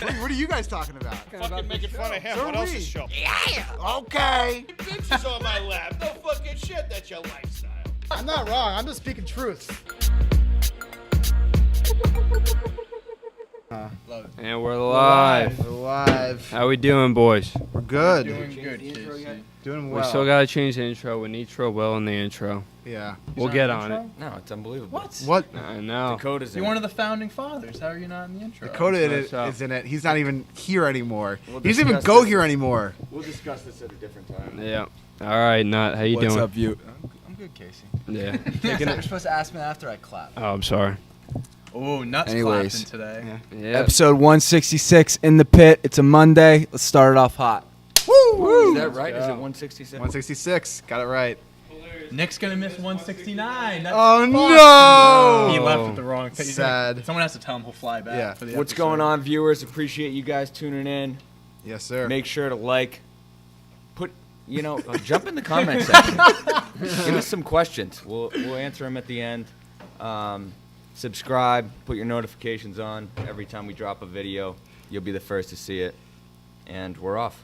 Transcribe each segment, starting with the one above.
What are you guys talking about? Fucking making fun of him. So What are else we. is show? Yeah. Okay. Vince is on my lap. No fucking shit. That's your lifestyle. I'm not wrong. I'm just speaking truth. And we're live. We're live. How we doing, boys? We're good. Doing good, Casey. Doing well. We still gotta change the intro. We need Trowell in the intro. Yeah. We'll get on it. No, it's unbelievable. What? I know. Dakota's You're one of the founding fathers. How are you not in the intro? Dakota What's up? is in it. He's not even here anymore. We'll He doesn't even discuss go this. here anymore. We'll discuss this at a different time. Yeah. All right, Nut. How you doing? View? I'm good, Casey. Yeah. You're supposed to ask me after I clap. Oh, I'm sorry. Oh, nuts Anyways. clapping today. Yeah. Episode 166 in the pit. It's a Monday. Let's start it off hot. Woo! Is that right? Is it 166? 166. Got it right. Nick's gonna miss 169. That's Oh fucked. no! He left with the wrong page. Sad. Someone has to tell him he'll fly back Yeah. for the What's episode. going on, viewers? Appreciate you guys tuning in. Yes, sir. Make sure to like, jump in the comment section. Give us some questions. We'll answer them at the end. Subscribe. Put your notifications on. Every time we drop a video, you'll be the first to see it. And we're off.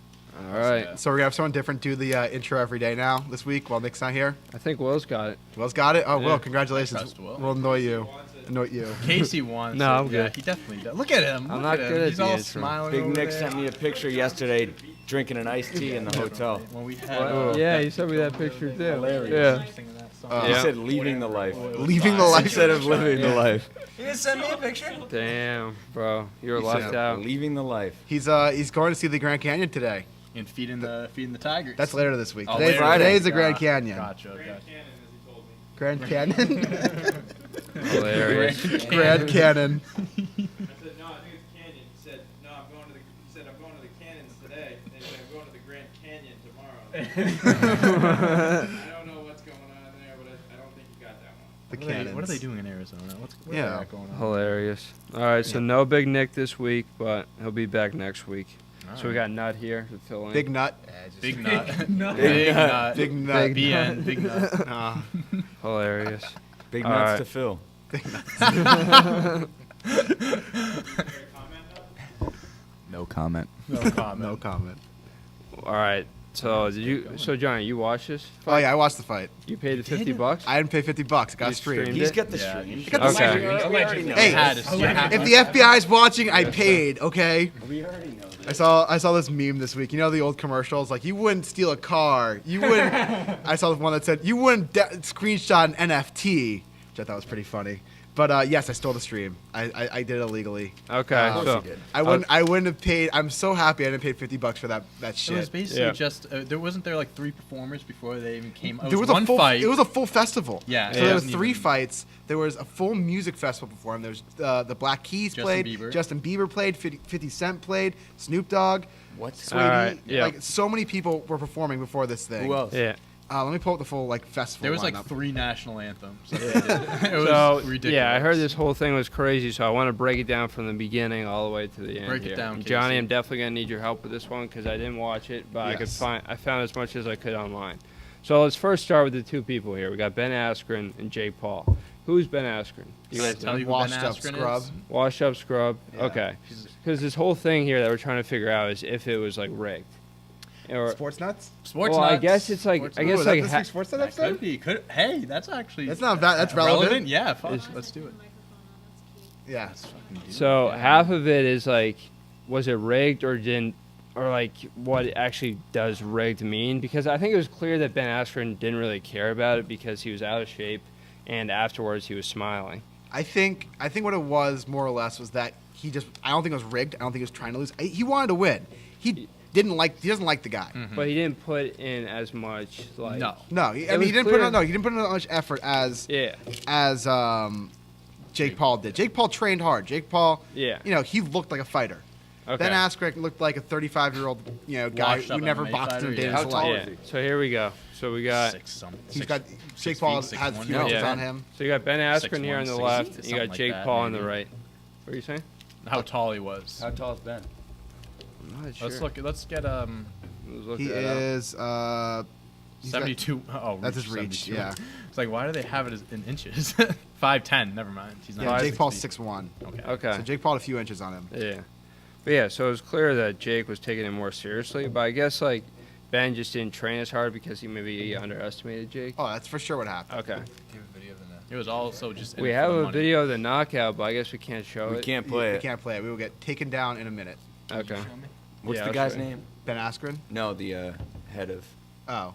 All right. So we're gonna have someone different do the intro every day now this week while Nick's not here. I think Will's got it. Will's got it. Oh, Yeah. Will, congratulations. Trust Will. We'll annoy you. Annoy you. Casey wants No, it. I'm good. Yeah, he definitely does. Look at him. I'm Look not at him. good at He's the all intro. smiling Big over Nick there. sent me a picture yesterday drinking an iced tea in the hotel. When we had, Yeah, he sent me that picture too. hilarious. Yeah. Singing that song. He Yeah. said leaving the life Leaving the life. instead of living the life. You didn't send me a picture? Damn, bro. You were He left said, out. leaving the life. He's going to see the Grand Canyon today. And feeding the tigers. That's later this week. Oh, Today's, later. Friday. today's the Grand Canyon. Gotcha. Grand Canyon. Hilarious. Grand Canyon. I said, no, I think it's Canyon. He said, no, I'm going to the canyons today. And he said, I'm going to the Grand Canyon tomorrow. I don't know what's going on there, but I don't think you got that one. The What are cannons. they doing in Arizona? What Yeah. is that going on? Hilarious. All right, so no Big Nick this week, but he'll be back next week. So we got Nut here to fill in. Big nut. Big nut. Big nut. Big BN. Big nut. Ah, Hilarious. Big All nuts right. to fill. No comment. No comment. no comment. All right. So Johnny, you watched this? Oh yeah, I watched the fight. You paid the $50? I didn't pay $50. It got You streamed. streamed He's it? got the Yeah, stream. you got the Okay. stream. We already know. Hey, Had to- you had If to. the FBI's watching, I paid. Okay. We already know this. I saw this meme this week. You know the old commercials, like you wouldn't steal a car. You wouldn't. I saw one that said you wouldn't screenshot an NFT, which I thought was pretty funny. But yes, I stole the stream. I did it illegally. Okay. So I wouldn't have paid. I'm so happy I didn't pay $50 for that It was shit. basically Yeah. just there wasn't there like 3 performers before they even came. It There was one a full fight. It was a full festival. Yeah, So it there was wasn't 3 even- fights. There was a full music festival before him. There was the Black Keys Justin played. Bieber. Justin Bieber played. 50 Cent played. Snoop Dogg. What? Sweetie. All right, yeah. Like so many people were performing before this thing. Who else? yeah. Let me pull up the full festival. there was like lineup. 3 national anthems. It was So ridiculous. yeah, I heard this whole thing was crazy. So I want to break it down from the beginning all the way to the end. Break it here. down, And Johnny, Casey. I'm definitely gonna need your help with this one because I didn't watch it, but Yes. I found as much as I could online. So let's first start with the 2 people here. We got Ben Askren and Jake Paul. Who's Ben Askren? You Can I guys tell know? you who Washed Ben up Askren scrub. is? Washed up scrub. Yeah. Okay. Because this whole thing here that we're trying to figure out is if it was like rigged. Or Sports Nuts. Sports well, I nuts. guess it's like Sports I Ooh, guess is like that this week's Sports Nut That could episode? be. Hey, that's actually. That's not bad. That's relevant. Yeah, fuck. Let's do it. Yeah. so half of it is like, was it rigged or didn't, or like what actually does rigged mean? Because I think it was clear that Ben Askren didn't really care about it because he was out of shape, and afterwards he was smiling. I think what it was more or less was that he just. I don't think it was rigged. I don't think he was trying to lose. He wanted to win. He doesn't like the guy. But he didn't put in as much like No. No, It he was didn't clear- put in, no, he didn't put in as much effort as Yeah. Jake Paul did. Jake Paul trained hard. Jake Paul, Yeah. he looked like a fighter. Okay. Ben Askren looked like a 35-year-old, guy Washed who up never MMA boxed in fighter, a day yeah. in How his tall life. Yeah. So here we go. So we got He's got Jake Paul has a few inches Yeah. on him. so you got Ben Askren 6'1", here on the 6'8", left, and you something got like Jake that, Paul on the maybe. right. What are you saying? How tall he was. How tall is Ben? I'm not sure. Let's look. Let's get Let's look He that up. is he's got- 72. Oh, That's his reach. 72. Yeah. It's like, why do they have it as in inches? 5'10". Never mind. He's not. Yeah, Five- Jake Paul's 6'1". Okay. Okay. So Jake Paul had a few inches on him. Yeah. But yeah, so it was clear that Jake was taking it more seriously. But I guess like Ben just didn't train as hard because he maybe underestimated Jake. Oh, that's for sure what happened. Okay. It was also just. in We it for have the a money. video of the knockout, but I guess we can't show We it. can't play We it. can't play it. We will get taken down in a minute. Okay. What's Yeah, the I'll guy's show you. name? Ben Askren? No, the head of. Oh.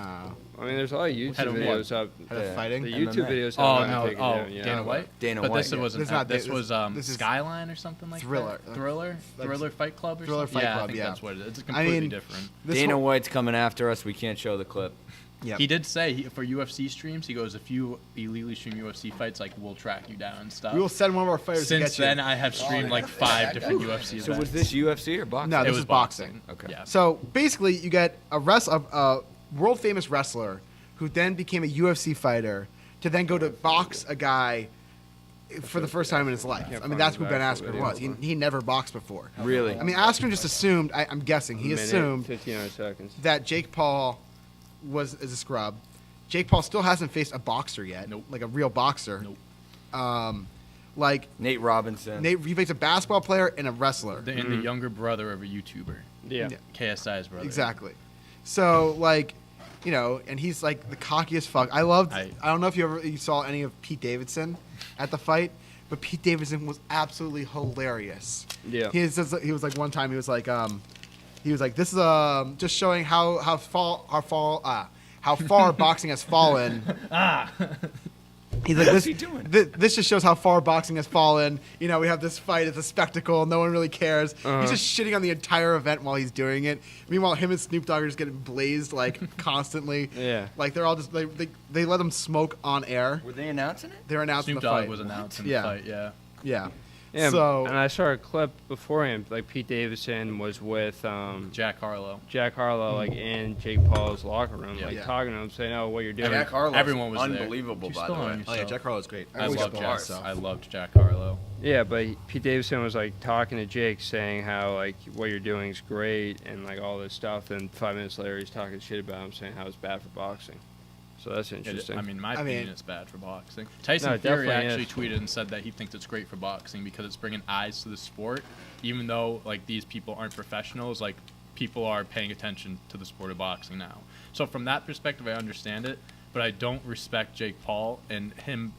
I mean, there's a lot of YouTube Head of what? videos up. Head of Yeah. fighting? The MMA. YouTube videos. Oh have no! been taken Oh, down, yeah. Dana White. Dana But White. this yeah. wasn't. This is not This Da- was this is Skyline or something like Thriller. that. Thriller. Like- Thriller Fight Club or Thriller something. Fight yeah, Club, I think yeah. that's what it is. It's completely mean, different. This Dana whole- White's coming after us. We can't show the clip. Yep. He did say for UFC streams, he goes, if you illegally stream UFC fights, like we'll track you down and stuff. We will send one of our fighters to Since get then, you. I have streamed like 5 different UFC events. So was this UFC or boxing? No, It this was is boxing. Okay. Yeah. So basically, you get a world famous wrestler who then became a UFC fighter to then go to box a guy for the first time in his life. I mean, that's who Ben Askren was. He never boxed before. Really? I mean, Askren just assumed. I'm guessing he Minute, assumed 59 seconds. that Jake Paul is a scrub. Jake Paul still hasn't faced a boxer yet, Nope. like a real boxer. Nope. Like Nate Robinson. he faced a basketball player and a wrestler. And the younger brother of a YouTuber, Yeah. Yeah. KSI's brother. Exactly. So like, you know, and he's like the cockiest fuck. I don't know if you saw any of Pete Davidson at the fight, but Pete Davidson was absolutely hilarious. Yeah. He was like one time he was like this is just showing how far boxing has fallen. He's like, What's he doing? This just shows how far boxing has fallen. You know, we have this fight; it's a spectacle. No one really cares. He's just shitting on the entire event while he's doing it. Meanwhile, him and Snoop Dogg are just getting blazed like constantly. Yeah. Like they're all just they let them smoke on air. Were they announcing it? They're announcing Snoop the Dogg fight. was announcing Yeah. the fight. Yeah. Yeah. Yeah, So and I saw a clip beforehand, like Pete Davidson was with Jack Harlow. Jack Harlow, like in Jake Paul's locker room, Yeah. like Yeah. talking to him, saying, "Oh, what you're doing." Jack Harlow's Everyone was there. unbelievable, You by still the on way. your- oh yeah, Jack Harlow's great. I always loved got Jack. bars, so. I loved Jack Harlow. Yeah, but Pete Davidson was like talking to Jake, saying how like what you're doing is great and like all this stuff. And 5 minutes later, he's talking shit about him, saying how it's bad for boxing. So that's interesting. I mean, my I opinion, mean- it's bad for boxing. Tyson No, it Fury definitely actually is. tweeted and said that he thinks it's great for boxing because it's bringing eyes to the sport. Even though like these people aren't professionals, like people are paying attention to the sport of boxing now. So from that perspective, I understand it, but I don't respect Jake Paul and him.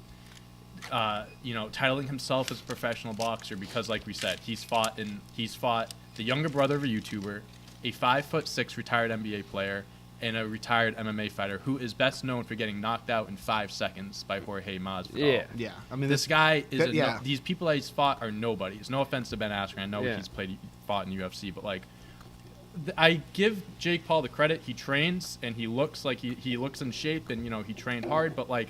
Titling himself as a professional boxer because, like we said, he's fought the younger brother of a YouTuber, a 5'6" retired NBA player, and a retired MMA fighter who is best known for getting knocked out in 5 seconds by Jorge Masvidal. Yeah. Yeah. I mean, This guy is yeah. these people that he's fought are nobodies. No offense to Ben Askren, I know Yeah. he's fought in UFC, but like I give Jake Paul the credit. He trains and he looks like he looks in shape and he trained hard, but like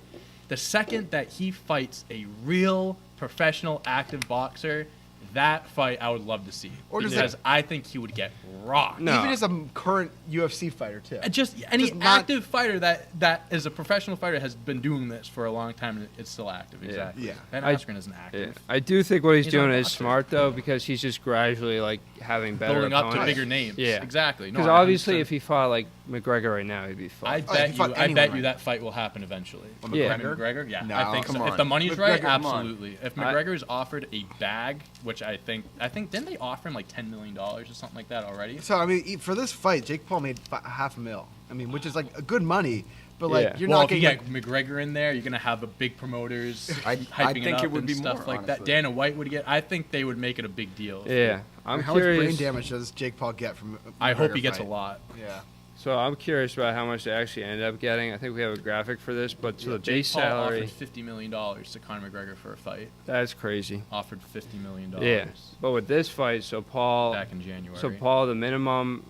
the second that he fights a real professional active boxer, that fight I would love to see. Or just because I think he would get rocked. No. even as a current UFC fighter too. Just any Just not- active fighter that is a professional fighter has been doing this for a long time and it's still active. Exactly. Yeah. Ben I- Askren isn't Yeah. active. I do think what he's He's doing not a is boxer. smart though, because he's just gradually like having better Building up to opponents. bigger names. Yeah. Exactly. No, Because I obviously, 100%. if he fought like McGregor right now, he'd be fucked. I if bet he fought you anyone right that fight will happen eventually. Yeah. McGregor? Yeah, No, I think come so. on. If the money's right, McGregor, come on. absolutely. If McGregor is offered a bag, which I think didn't they offer him like $10 million or something like that already? So I mean, for this fight, Jake Paul made $500,000. I mean, which is like a good money, but like Yeah. you're Well, not if you getting. get McGregor in there, you're gonna have the big promoters I hyping think up it would and be stuff more, like that. honestly. Dana White would get. I think they would make it a big deal. Yeah, I'm how much brain curious. damage does Jake Paul get from? I hope McGregor he gets a fight? lot. Yeah. So I'm curious about how much they actually end up getting. I think we have a graphic for this, but so the Jake base Paul salary, offered $50 million to Conor McGregor for a fight. that's crazy. Offered $50 million. Yeah, but with this fight, so Paul, Back in January. so Paul, the minimum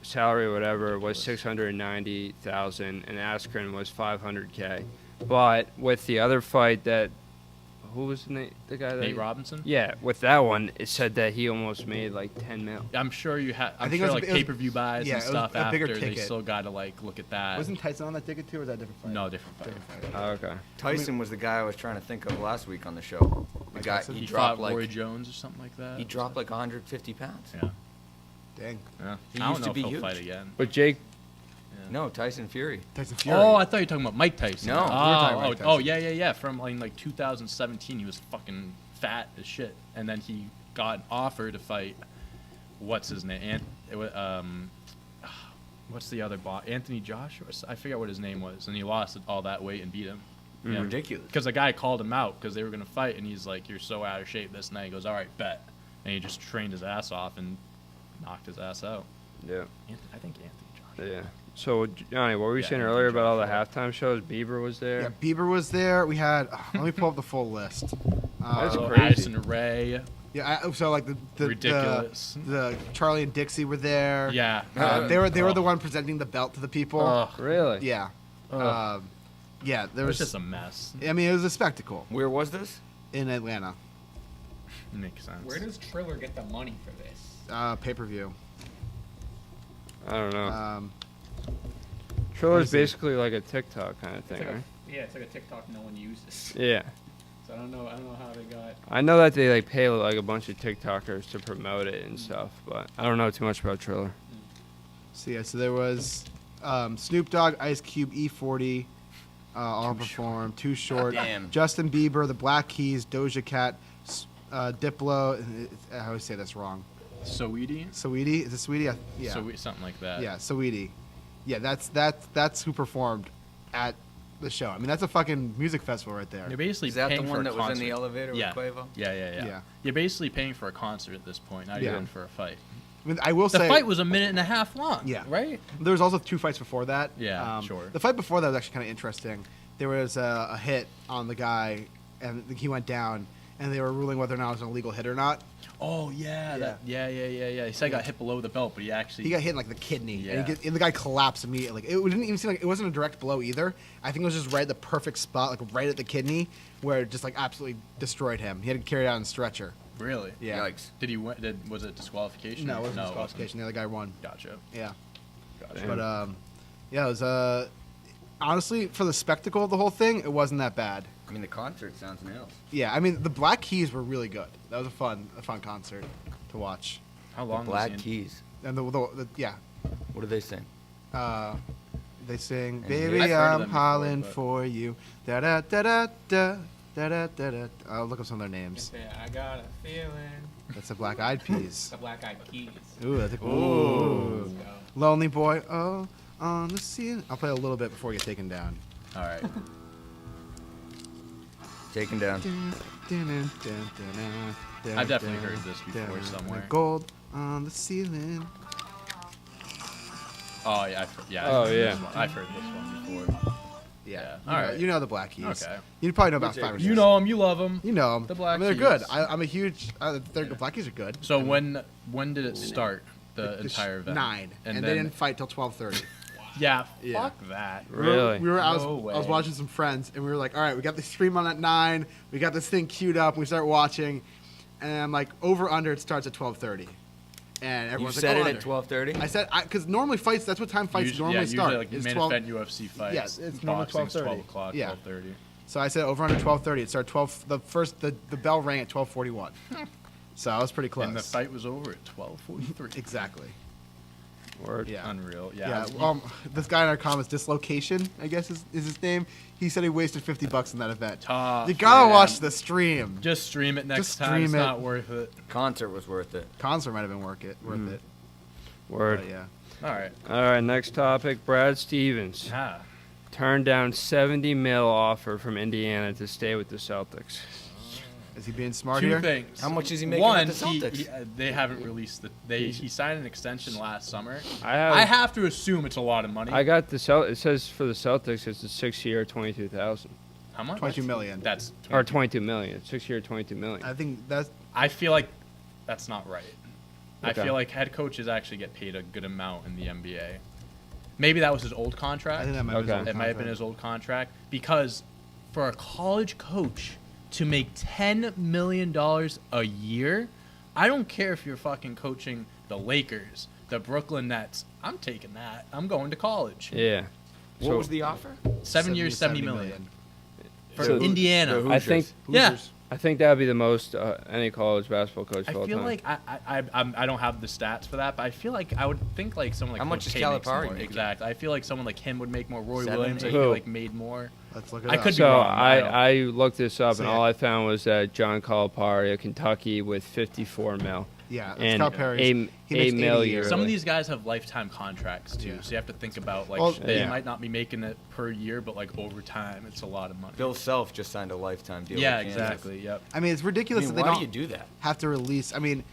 salary or whatever was $690,000, and Askren was $500K. But with the other fight that, who was the guy that? Nate Robinson. Yeah, with that one, it said that he almost made like 10 mil. I'm sure you had. I'm think it sure was- like it was- pay-per-view buys yeah, and it was stuff a bigger after they ticket. still got to like look at that. Wasn't Tyson on that ticket too, or was that a different fight? No, different fight. Different fight. Oh, okay. Tyson was the guy I was trying to think of last week on the show. The guy Tyson? he He dropped fought Roy like Jones or something like that. he dropped like 150 pounds. Yeah. Dang. Yeah. He I don't used know to if be he'll huge. fight again. But Jake, No, Tyson Fury. Tyson Fury. Oh, I thought you were talking about Mike Tyson. No, we were talking about Mike Tyson. Oh, yeah. From like 2017, he was fucking fat as shit, and then he got an offer to fight. What's his name? What's the other boss? Anthony Joshua? I forget what his name was, and he lost all that weight and beat him. Yeah. Ridiculous. Because the guy called him out because they were gonna fight, and he's like, "You're so out of shape this night." He goes, "All right, bet," and he just trained his ass off and knocked his ass out. Yeah. I think Anthony Joshua. Yeah. So Johnny, what were you saying earlier about all the halftime shows? Bieber was there. Yeah, Bieber was there. We had. Let me pull up the full list. That's So crazy. Addison Rae. Yeah, so like the Ridiculous. The Charlie and Dixie were there. Yeah. They were the one presenting the belt to the people. Ugh. Really? Yeah. Ugh. Yeah, there It was. was just a mess. I mean, it was a spectacle Where was this? in Atlanta. Makes sense. Where does Triller get the money for this? Pay-per-view. I don't know. What Triller's is it? basically like a TikTok kind of thing, right? Yeah, it's like a TikTok no one uses. Yeah. So I don't know how they got. I know that they like pay like a bunch of TikTokers to promote it and stuff, but I don't know too much about Triller. So there was Snoop Dogg, Ice Cube, E40, all performed. Too Short. Damn. Justin Bieber, the Black Keys, Doja Cat, Diplo. I always say this wrong. Saweetie? Saweetie? Is it Saweetie? Yeah. Something like that. Yeah, Saweetie. Yeah, that's who performed at the show. I mean, that's a fucking music festival right there. You're basically Is that the paying for one a that was in concert. the elevator Yeah. with Quavo? Yeah. Yeah. You're basically paying for a concert at this point, not Yeah. even for a fight. I mean, I will The say fight was a minute and a half long. Yeah. Right? there was also 2 fights before that. Yeah, sure. The fight before that was actually kind of interesting. There was a hit on the guy, and he went down, and they were ruling whether or not it was an illegal hit or not. Oh yeah. Yeah. He said he got hit below the belt, but he actually. He got hit in like the kidney, Yeah. and the guy collapsed immediately. It didn't even seem like it wasn't a direct blow either. I think it was just right at the perfect spot, like right at the kidney, where it just like absolutely destroyed him. He had to carry it out on a stretcher. Really? Yeah. Yikes. Did he win? Was it disqualification? No, it wasn't No, disqualification. The other guy won. Gotcha. Yeah, Gotcha. but yeah, it was honestly for the spectacle of the whole thing, it wasn't that bad. I mean, the concert sounds nails. Yeah, I mean the Black Keys were really good. That was a fun concert to watch. How long Black was he in? Keys. And the yeah, What do they sing? they sing, I've "Baby, heard of I'm them before, hollering but- for you." Da da da da da da da da da. I'll look up some of their names. I got a feeling. That's the Black Eyed Peas. The Black Eyed Keys. Ooh, that's a, Let's ooh. go. Lonely Boy, oh, on the ceiling. I'll play a little bit before we get taken down. All right. Taken down. I've definitely heard this before somewhere. Gold on the ceiling. Oh yeah. Oh, I've heard yeah. this one. I've heard this one before. Yeah. Yeah, You all know, right. you know the Black Keys. Okay. You probably know about Which 5 or 6. You know him. You love him. You know them. The Black They're good. Keys. I'm a huge. The Black Keys are good. So when did it start? The The entire event. 9, and they then- didn't fight till 12:30. Yeah. Yeah. Fuck that. Really? I No was way. watching some friends, and we were like, all right, we got the stream on at 9. We got this thing queued up. And we start watching, and I'm like, over under. It starts at 12:30, and You everyone's said like, it at 12:30? I said, because normally fights. That's what time fights normally usually start. like is main 12. event UFC fights. Yes, it's normally boxing's 12:30. 12 o'clock, Yeah. 12:30. So I said over under 12:30. It started 12. The bell rang at 12:41. So I was pretty close. And the fight was over at 12:43. Exactly. Word. Yeah. Unreal. Yeah. Yeah. This guy in our comments, Dislocation, I guess is his name. He said he wasted $50 in that event. Tough, You gotta man. watch the stream. Just stream it next Just time. stream It's it. not worth it. Concert was worth it. Concert might have been worth it. Word. But yeah. All right. All right, next topic. Brad Stevens Ah. turned down $70 million offer from Indiana to stay with the Celtics. Is he being smart Two here? things. How much is he making One, at the Celtics? they haven't released he signed an extension last summer. I I have to assume it's a lot of money. I got the it says for the Celtics it's a 6-year, 22,000 How much? 22 million. That's or 22 million. 6-year, 22 million. I think that's I feel like that's not right. I Okay. feel like head coaches actually get paid a good amount in the NBA. Maybe that was his old contract. I think that might be his Okay. old It might have been contract. his old contract because for a college coach to make $10 million a year, I don't care if you're fucking coaching the Lakers, the Brooklyn Nets. I'm taking that. I'm going to college. Yeah. What So- was the offer? 7 years, $70 million. For So- Indiana. I think Yeah. Hoosiers. I think that would be the most any college basketball coach I of all feel time. like I don't have the stats for that, but I feel like I would think like someone like How much Coach is K makes Calipari more. making? Exactly. I feel like someone like him would make more. Roy 7, Williams, I 8. feel Who? like made more. Let's look it I up. could be So wrong. I looked this up, So, and yeah. all I found was that John Calipari of Kentucky with 54 mil. Yeah, that's and Calipari's. He makes 8 mil 80 yearly. Some of these guys have lifetime contracts too, Yeah. so you have to think about like Well, they yeah. might not be making it per year, but like over time, it's a lot of money. Bill Self just signed a lifetime deal. Yeah, with Kansas. exactly. Yep. I mean, it's I ridiculous mean, that they why don't do you do that? have to release. I mean,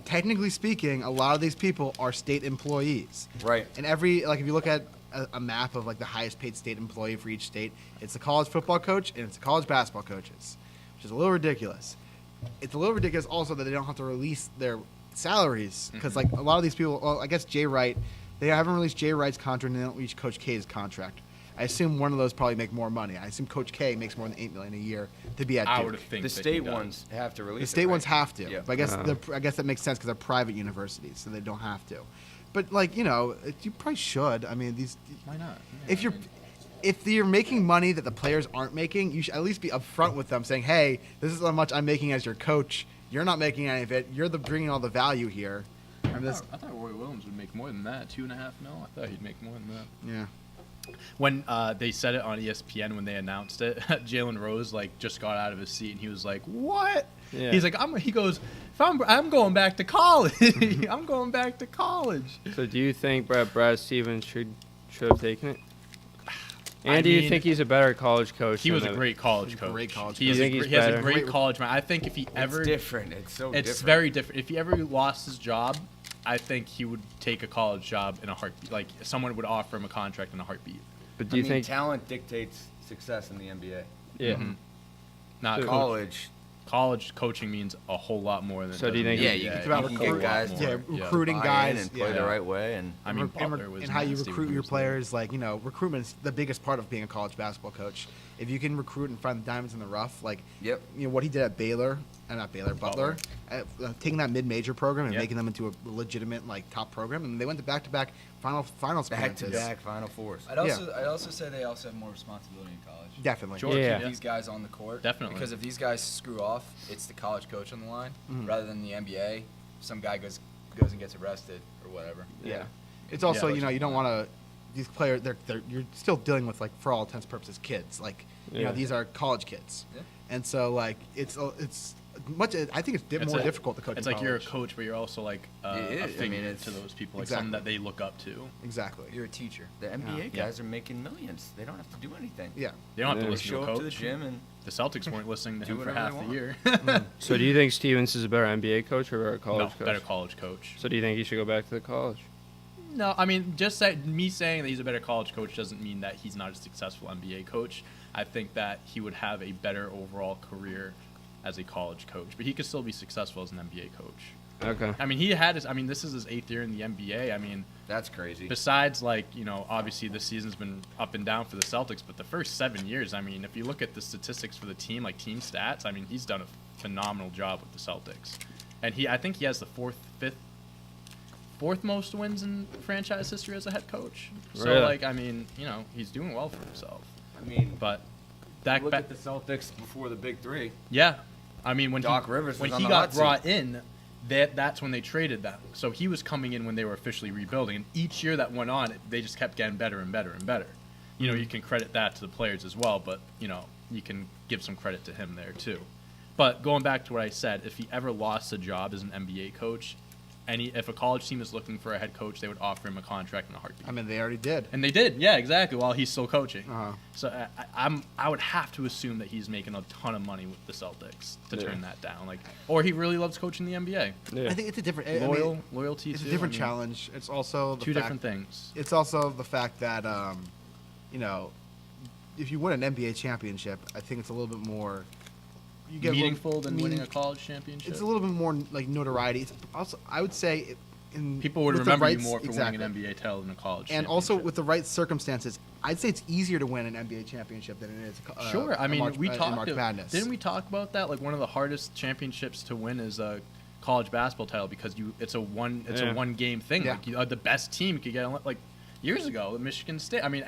technically speaking, a lot of these people are state employees. Right. And every, like, if you look at a map of, like, the highest paid state employee for each state, it's the college football coach and it's the college basketball coaches, which is a little ridiculous. It's a little ridiculous also that they don't have to release their salaries because, like, a lot of these people, well, I guess Jay Wright, they haven't released Jay Wright's contract and they don't release Coach K's contract. I assume one of those probably make more money. I assume Coach K makes more than $8 million a year to be at I Duke. would think The that he state does. ones have to release The it, state right? ones have to, Yeah. but I guess that makes sense because they're private universities, so they don't have to. But like you probably should. I mean, Why not? if you're making money that the players aren't making, you should at least be upfront with them, saying, "Hey, this is how much I'm making as your coach. You're not making any of it. You're bringing all the value here." I mean, I thought Roy Williams would make more than that. 2.5 mil. I thought he'd make more than that. yeah. When they said it on ESPN when they announced it, Jalen Rose like just got out of his seat and he was like, "What?" Yeah. He's like, he goes, I'm going back to college. I'm going back to college." So do you think Brad Stevens should have taken it? And I do you mean, think he's a better college coach? He was than a the- great college He's a coach. great college He's coach. a You think gr- he's he has a better? great college mind. I think if he ever, It's different. It's so it's different. very different. If he ever lost his job, I think he would take a college job in a heartbeat. Like someone would offer him a contract in a heartbeat. But I do you mean, think? talent dictates success in the NBA? Yeah. Mhm. Not So- College. college coaching means a whole lot more than. So it do you does think- in the Yeah, you NBA. can, about you can recruit- get guys more. to Yeah, recruiting buy guys in and play yeah. the right way, and I mean, And Butler was how you nasty when recruit he your was there. players, like, recruitment's the biggest part of being a college basketball coach. If you can recruit and find the diamonds in the rough, like, Yep. what he did at Baylor, Butler, taking that mid-major program and Yep. making them into a legitimate, like, top program, and they went to back-to-back finals appearances. back-to-back Final Fours. I'd also say they also have more responsibility in college. Definitely. Sure. Yeah. Keep these guys on the court. Definitely. Because if these guys screw off, it's the college coach on the line Mhm. rather than the NBA. Some guy goes and gets arrested or whatever. Yeah. It's also, Yeah. you don't want to. These players, you're still dealing with, like, for all intents and purposes, kids. Like, Yeah. these are college kids, Yeah. and so, like, it's much. I think it's It's more like- difficult to coach. It's in like you're a college. coach, but you're also like It a is. I figure mean, it's- to those people, like Exactly. someone that they look up to. Exactly. You're a teacher. The NBA Yeah. guys are making millions. They don't have to do anything. Yeah. They don't have Yeah. to They listen show to a up to the coach. gym and The Celtics weren't listening to Do him for whatever half they the year. So do you think Stevens is a better NBA coach or a better college No, coach? better college coach. So do you think he should go back to the college? No, I mean, me saying that he's a better college coach doesn't mean that he's not a successful NBA coach. I think that he would have a better overall career as a college coach, but he could still be successful as an NBA coach. Okay. I mean, this is his 8th year in the NBA. I mean, that's crazy. besides, like, obviously this season's been up and down for the Celtics, but the first 7 years, I mean, if you look at the statistics for the team, like team stats, I mean, he's done a phenomenal job with the Celtics. And I think he has the fourth most wins in franchise history as a head coach. So, Really? like, I mean, he's doing well for himself. I mean, But that, look at the Celtics before the Big Three. yeah, I mean, when Doc Rivers when was on he the got hot seat. brought in, that's when they traded them. So he was coming in when they were officially rebuilding, and each year that went on, they just kept getting better and better and better. You can credit that to the players as well, but you can give some credit to him there too. But going back to what I said, if he ever lost a job as an NBA coach, if a college team is looking for a head coach, they would offer him a contract in a heartbeat. I mean, they already did. And they did, yeah, exactly. While he's still coaching, Uh-huh. so I would have to assume that he's making a ton of money with the Celtics to Yeah. turn that down, or he really loves coaching the NBA. Yeah. I think it's a different. I mean, Loyalty. it's too, a different I mean, challenge. It's also the Two fact, different things. It's also the fact that, if you win an NBA championship, I think it's a little bit more. You get a little- Meaningful than winning a meaning- college championship. It's a little bit more like notoriety. It's also, I would say, People would with the remember rights- you more for exactly. winning an NBA title than a college. And also championship. with the right circumstances, I'd say it's easier to win an NBA championship than it is. Sure, I mean, March, we in talked. March Madness. Didn't we talk about that? Like one of the hardest championships to win is a college basketball title because it's a one Yeah. game thing. Yeah. Like the best team could get like years ago, Michigan State. I mean,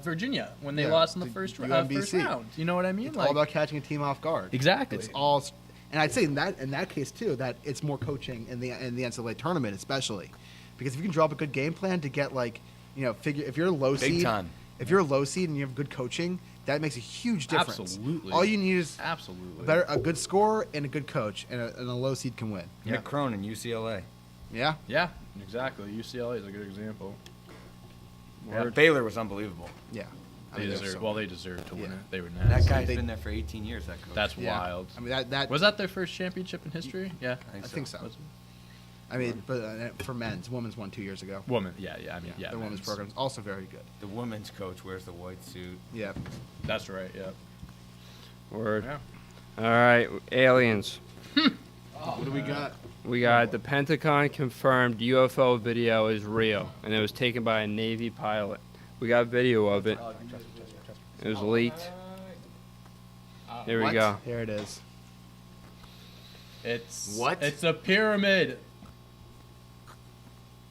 Virginia when they Yeah, lost in the the first UMBC. round. You know what I mean? It's all about catching a team off guard. Exactly. It's all, and I'd say in that case too, that it's more coaching in the NCAA tournament, especially, because if you can draw up a good game plan to get figure if you're a low Big seed, time. if you're a low seed and you have good coaching, that makes a huge difference. Absolutely. All you need is Absolutely. a good score and a good coach, and a low seed can win. Yeah. Mick Cronin, UCLA. Yeah. Yeah, exactly. UCLA is a good example. Yeah, Baylor was unbelievable. Yeah. I They mean, deserve. Well, they deserved to win Yeah. it. They were That nasty. guy's They- been there for 18 years. That coach. That's Yeah. wild. I mean that Was that their first championship in history? Yeah. I think so. Was it? I mean, but for men's, women's won 2 years ago. Woman. Yeah. I mean, yeah. the women's men's. program is also very good. the women's coach wears the white suit. Yeah. That's right. Yeah. Word. Yeah. All right, aliens. What do we got? We got the Pentagon confirmed UFO video is real, and it was taken by a Navy pilot. We got video of it. It was leaked. Here we What? go. Here it is. It's What? It's a pyramid.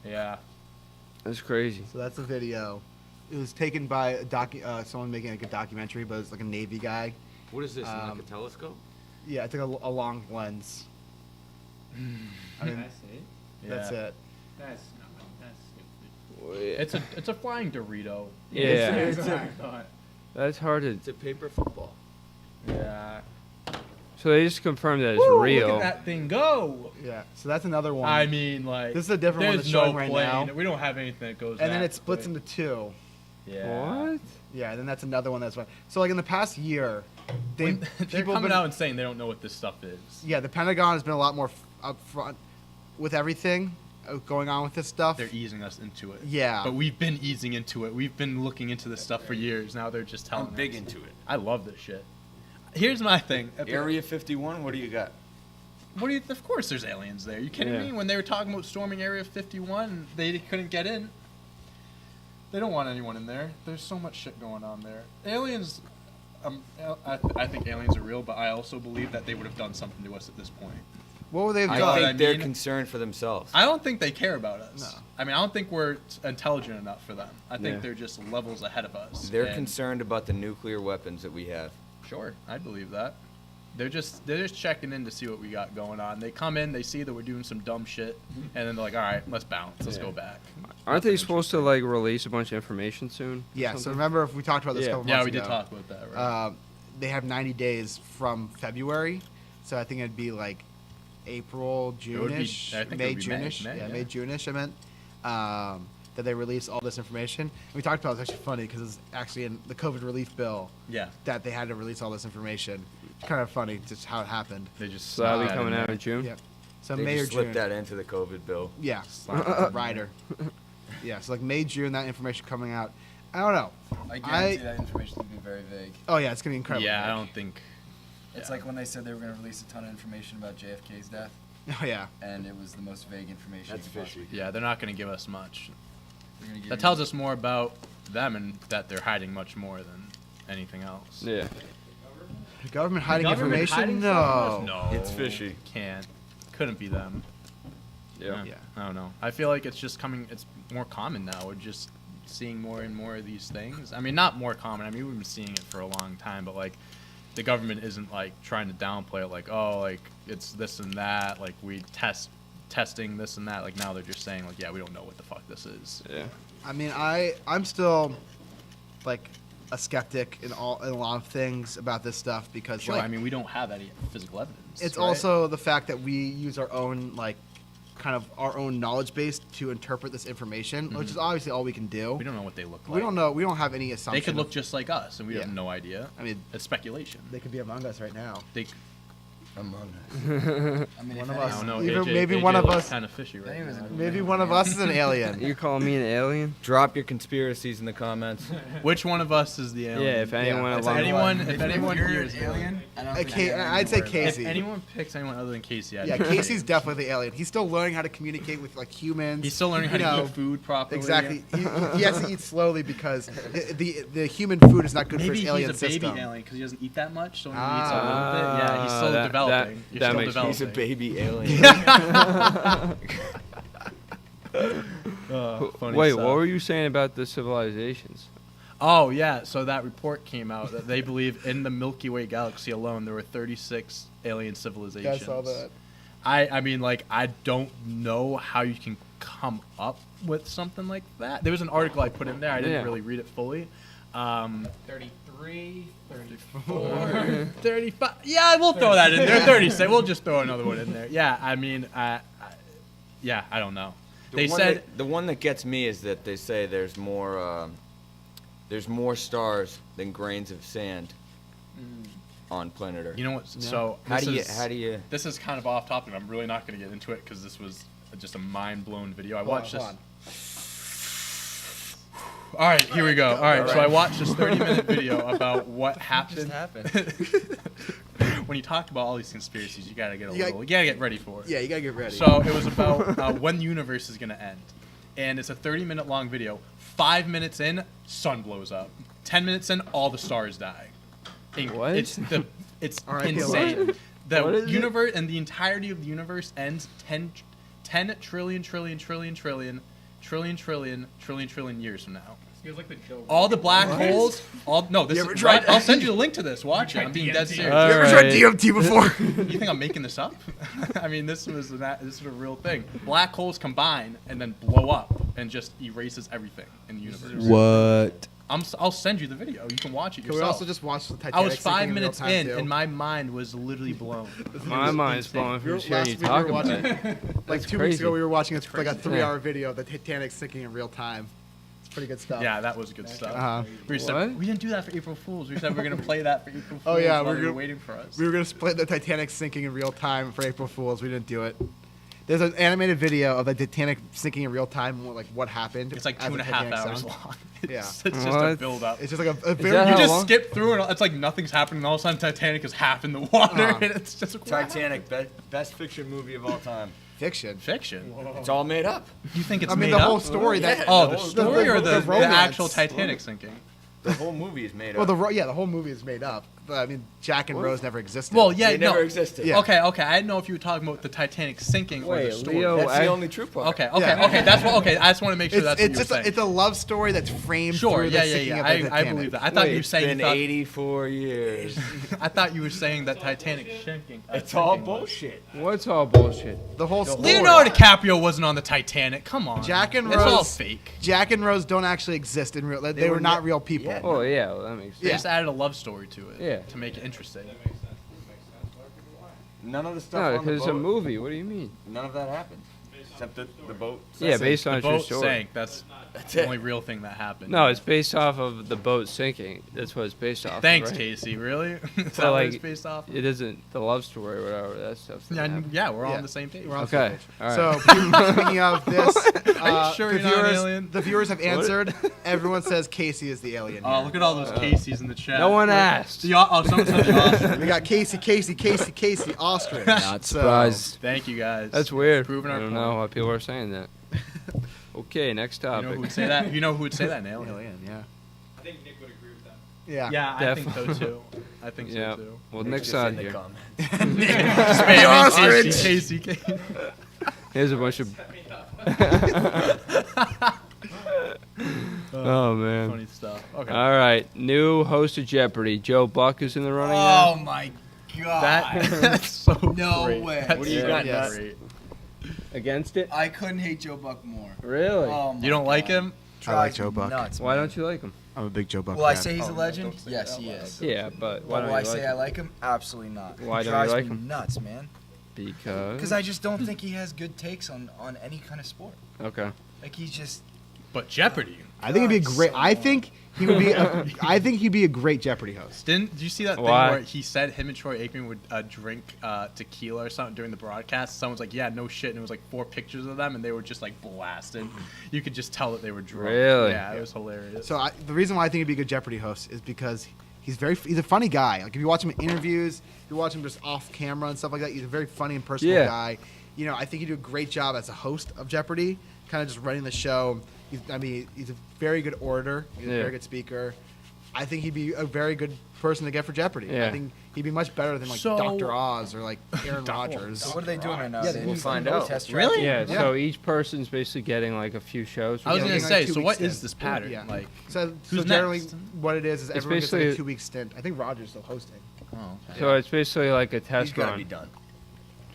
Yeah. That's crazy. So that's a video. It was taken by someone making like a documentary, but it's like a Navy guy. What is this? Um, like a telescope? Yeah, it's like a long lens. I mean, That's it. that's Yeah. it. That's stupid. It's a flying Dorito. Yeah, That's what I thought. that's hard to. It's a paper football. Yeah. So they just confirmed that it's Woo, real. Look at that thing go. Yeah. So that's another one. I mean, like This is a different one there's that's no showing right plane. now. We don't have anything that goes. and then that it splits quick. into two. Yeah. What? Yeah, and then that's another one that's one. So like in the past year, They're people coming been, out and saying they don't know what this stuff is. Yeah, the Pentagon has been a lot more upfront with everything going on with this stuff. They're easing us into it. Yeah. But we've been easing into it. We've been looking into this stuff for years. Now they're just telling I'm big us. into it. I love this shit. Here's my thing. Area 51. What do you got? What do you? Of course, there's aliens there. You kidding Yeah. me? When they were talking about storming Area 51, they couldn't get in. They don't want anyone in there. There's so much shit going on there. Aliens. I think aliens are real, but I also believe that they would have done something to us at this point. What would they have I done? think they're mean? concerned for themselves. I don't think they care about us. No. I mean, I don't think we're intelligent enough for them. I think Yeah. they're just levels ahead of us. They're and- concerned about the nuclear weapons that we have. Sure, I believe that. They're just checking in to see what we got going on. They come in, they see that we're doing some dumb shit, and then they're like, "All right, let's bounce. Let's Yeah. go back." Aren't they supposed to like release a bunch of information soon? or Yeah. So something? remember, if we talked about this a Yeah. couple Yeah, months we ago. did talk about that, right? They have 90 days from February, so I think it'd be like April, would be- June-ish, I think it May, would be May, June-ish. May, Yeah, yeah. May, June-ish. I meant that they release all this information. And we talked about it. It's actually funny because it's actually in the COVID relief bill yeah, that they had to release all this information. It's kind of funny just how it happened. they just So that'll be slide coming in out there. in June. Yeah. So They May or just June. slipped that into the COVID bill. Yeah. Slide Rider. Yeah. So like May, June, that information coming out. I don't know. I guarantee that information will be very vague. Oh yeah, it's gonna be incredible. Yeah, I don't think. It's Yeah. like when they said they were going to release a ton of information about JFK's death, Oh yeah. and it was the most vague information. That's you could possibly fishy. Yeah, they're not going to give us much. They're gonna give That you- tells us more about them and that they're hiding much more than anything else. Yeah. The government hiding Government information? hiding No. something from us? No, It's fishy. Can't. Couldn't be them. Yeah. Yeah. I don't know. I feel like it's just coming. It's more common now. We're just seeing more and more of these things. I mean, not more common. I mean, we've been seeing it for a long time, but like, the government isn't like trying to downplay it. Like, oh, like it's this and that. Like we testing this and that. Like now they're just saying like, yeah, we don't know what the fuck this is. Yeah. I mean, I'm still like a skeptic in a lot of things about this stuff because Sure. like I mean, we don't have any physical evidence. it's right? also the fact that we use our own like kind of our own knowledge base to interpret this information, which is obviously all we can do. we don't know what they look like. We don't know. We don't have any They assumption. could look just like us, and we Yeah. have no idea. I mean, It's speculation. they could be among us right now. They, Among us. I mean, One if of any- I us. don't know. Even AJ, maybe AJ one of looks us- kind of fishy right Anyways, now. Maybe one of us is an alien. You calling me an alien? Drop your conspiracies in the comments. Which one of us is the alien? Yeah. If anyone If along if anyone you're here an is alien, I don't think I have I'd say anything to worry Casey. If anyone picks anyone other than Casey, I'd Yeah, be Casey's definitely the alien. He's still learning how to communicate with like humans. He's still learning how you to know, eat food properly. Exactly. He has to eat slowly because the human food is not good for Maybe his he's alien a baby system. alien because he doesn't eat that much, so when he eats a little bit, yeah, he's Ah, still that- developing. that You're still makes sense. developing. He's a baby alien. Funny Wait, stuff. what were you saying about the civilizations? Oh yeah, so that report came out that they believe in the Milky Way galaxy alone there were 36 alien civilizations. I saw that. I mean, like, I don't know how you can come up with something like that. There was an article I put in there. I didn't Yeah. really read it fully. 33, 34. 35. Yeah, we'll throw that in there. 36. We'll just throw another one in there. Yeah, I mean, yeah, I don't know. They said the one that gets me is that they say there's more stars than grains of sand on planet Earth. You know what? So How do this you? This is kind of off topic. I'm really not going to get into it because this was just a mind-blown video. I watched this. All right, here we go. All right, so I watched this 30-minute video about what happened. When you talk about all these conspiracies, you gotta get you gotta get ready for it. Yeah, you gotta get ready. So it was about when the universe is gonna end, and it's a 30-minute long video. 5 minutes in, sun blows up. 10 minutes in, all the stars die. What? It's R.I.P. insane. What The is it? universe and the entirety of the universe ends 10 trillion years from now. Feels like the joke. All the black holes. This You ever is tried- right. I'll send you the link to this. Watch it. I'm being dead DMT? serious. All you ever tried right. DMT before? You think I'm making this up? I mean, this was a real thing. Black holes combine and then blow up and just erases everything in the universe. What? I'll send you the video. You can watch it Can we yourself. also just watch the Titanic? I was sinking 5 real minutes time, in, too? and my mind was literally blown. My mind's blown from just hearing you talk about it. Like 2 weeks crazy. ago, we were watching like a 3-hour Yeah. video of the Titanic sinking in real time. It's pretty good stuff. Yeah, that was good stuff. Uh-huh. We What? said we didn't do that for April Fools. We said we are gonna play that for April Fools. Oh, yeah, while we're they were gonna- waiting for us. We were gonna split the Titanic sinking in real time for April Fools. We didn't do it. There's an animated video of the Titanic sinking in real time, like what happened. It's like as 2.5 the Titanic hours sunk. long. Yeah. It's just a What? build up. It's just like a that very. how You just long? skip through and it's like nothing's happening. And all of a sudden, Titanic is half in the water, Uh-huh. and it's just Titanic, best fiction movie of all time. Fiction. fiction. It's all made up. You think it's I mean, made the up? whole story that. Oh, the the- story or the romance. actual Titanic sinking? The whole movie is made Well, up. the whole movie is made up. But I mean, Jack and Rose never existed. Well, yeah, They no. never existed. Yeah. Okay. I didn't know if you were talking about the Titanic sinking or the Wait, story. Leo, That's I- the only true part. Okay. Yeah. That's what. Okay, I just want to make sure it's that's it's what just you're a, saying. it's a love story that's framed Sure. through Yeah. the sinking of the I Titanic. believe that. I thought you were It's saying. been 84 years. I thought you were saying that Titanic sinking. It's all bullshit. What's all bullshit? The whole story. Leonardo DiCaprio wasn't on the Titanic. Come on. Jack and It's all Rose- fake. Jack and Rose don't actually exist in real. They were were not ne- real people. Yeah. Oh yeah, well, that makes They sense. just added a love story to it. Yeah. To make it interesting. None of the stuff No, on the because it's a boat. movie. What do you mean? None of that happened. Except the boat. Yeah, based on The a true boat story. sank. That's That's the it. only real thing that happened. No, it's based off of the boat sinking. That's what it's based off. Thanks, of, right? Casey. Really? Is that So, what it's like, based off? It isn't the love story or whatever. That stuff's not Yeah, happening. yeah, we're all Yeah. on the same page. We're on the same Okay. page. All right. So speaking of this, sure the you're not an viewers, alien? the viewers have answered. Everyone says Casey is the alien. Oh, here. look at all those Caseys in the chat. no one asked. Someone said the Austrian. We got Casey, Ostrich. Not So- surprised. Thank you guys. That's weird. Proving I our don't point. know why people are saying that. Okay, next You know topic. who would say that? You know who would say that? An alien. Alien, yeah. I think Nick would agree with that. Yeah. Yeah, I think Definitely. so too. I think so Yeah. too. Well, Nick's Nick's just on in the here. comments. Spamming Ostrich. Casey. Here's a bunch of. Oh man. Funny stuff. Okay. All right, new host of Jeopardy, Joe Buck is in the running. Oh now. my god. That's so No great. way. That's What do you so got, Yes. Nuts? great. Against it? I couldn't hate Joe Buck more. Really? Oh my You don't like God. him? I like Drives Joe me Buck. Nuts, Why man. don't you like him? I'm a big Joe Buck Will I fan. say he's a Oh, legend? don't say Yes, that he out loud. is. Yeah, but why But don't will I you say like I him? like him? Absolutely not. Why He don't you drives like me him? nuts, man. Because. Because I just don't think he has good takes on any kind of sport. Okay. Like he's just. But Jeopardy. I think he'd be God, great. so I much. think he would be. I think he'd be a great Jeopardy host. Did you see that thing Why? where he said him and Troy Aikman would drink tequila or something during the broadcast? Someone's like, yeah, no shit. And it was like 4 pictures of them and they were just like blasted. You could just tell that they were drunk. Really? Yeah, it was hilarious. So the reason why I think he'd be a good Jeopardy host is because he's a funny guy. Like if you watch him in interviews, if you watch him just off camera and stuff like that, he's a very funny and personal Yeah. guy. You know, I think he'd do a great job as a host of Jeopardy, kind of just running the show. He's a very good orator. He's a Yeah. very good speaker. I think he'd be a very good person to get for Jeopardy. Yeah. I think He'd be much better than like So- Dr. Oz or like Aaron Rodgers. So what are they doing right now? Yeah, They we'll do find no out. test track? Really? Yeah, Yeah. so each person's basically getting like a few shows. I was Yeah, gonna like say, 2 so weeks what is stint. this pattern? Yeah. Like, So Who's generally, next? what it is everyone gets like a basically- 2-week stint. I think Rodgers still hosting. oh, okay. So it's basically like a He's test gotta run. be done.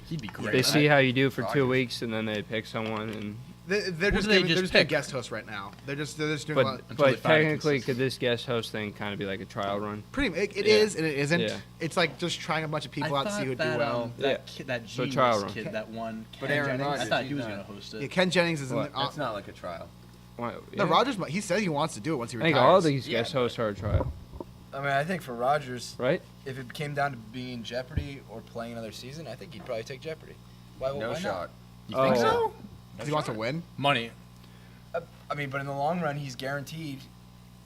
He'd be great. They see how you do for Rodgers. 2 weeks, and then they pick someone. And They're Who just do they giving, they're just just doing pick? guest hosts right now. They're just doing a lot. but Until they find a technically, consistent- could this guest host thing kind of be like a trial run? Pretty, it Yeah. is and it isn't. Yeah. It's like just trying a bunch of people out to see who'd do well. Yeah. That kid, that So genius trial run. kid, that one. But Ken Aaron Jennings, Rodgers, I thought he's he was not- gonna host it. Yeah, Ken Jennings is in What? the. That's not like a trial. Why- No, yeah. Rodgers. He said he wants to do it once he I retires. think all these Yeah, guest hosts are a trial, I mean, I think for Rodgers, right? if it came down to being Jeopardy or playing another season, I think he'd probably take Jeopardy. Why No why shot. You think Oh. so? Because he wants to win. Money. Not? I mean, but in the long run, he's guaranteed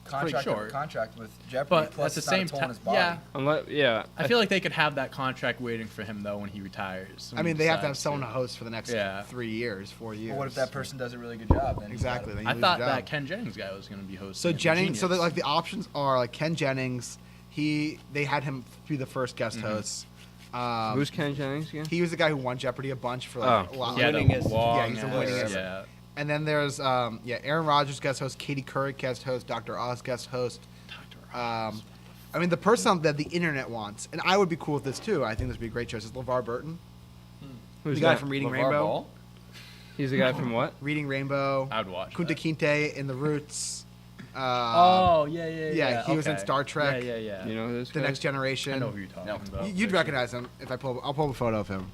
contract short. contract with Jeopardy. But plus at the it's not a same toll on time, his body. yeah. Unless, yeah. I feel like they could have that contract waiting for him though when he retires. I when mean, he they have to have decides someone to host for the next Yeah. 3 years, 4 years. But what if that person does a really good job? Then he's Exactly. gotta- Then you I lose thought your that job. Ken Jennings guy was going to be hosting. So it. Jennings. So Genius. like the options are like Ken Jennings. They had him be the first guest host. Who's Ken Jennings again? He was the guy who won Jeopardy a bunch for like Oh. a lot. He had a winningest- long yeah, he's the ass- winningest. Yeah. And then there's Aaron Rodgers guest host, Katie Couric guest host, Dr. Oz guest host. I mean, the person that the internet wants, and I would be cool with this too. I think this would be a great choice. Is LeVar Burton, Who's the guy that? from Reading LeVar Rainbow. Ball? He's the guy from what? Reading Rainbow. I would watch. Kunta that. Kinte in The Roots. Oh yeah, yeah, he was in okay. Star Trek. Yeah, yeah, yeah. You know who this The guy? Next Generation. I know who you're talking No. about. You'd recognize him if I'll pull up a photo of him.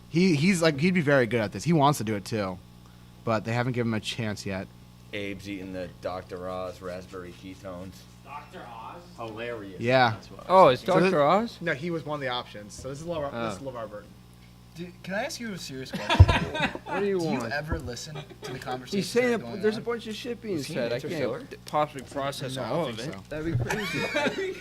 He's like he'd be very good at this. He wants to do it too, but they haven't given him a chance yet. Abe's eating the Dr. Oz raspberry ketones. Dr. Oz? Hilarious. Yeah. That's what I Oh, was it's So this- Dr. Oz? No, he was one of the options. So this is LeVar Burton. Dude, can I ask you a serious question? What do you Do you want? ever listen to the conversations? He's saying that are that going there's a on? bunch of shit being Was he said. an I can't interstellar? possibly process No, I all don't of it. think so. That'd be crazy.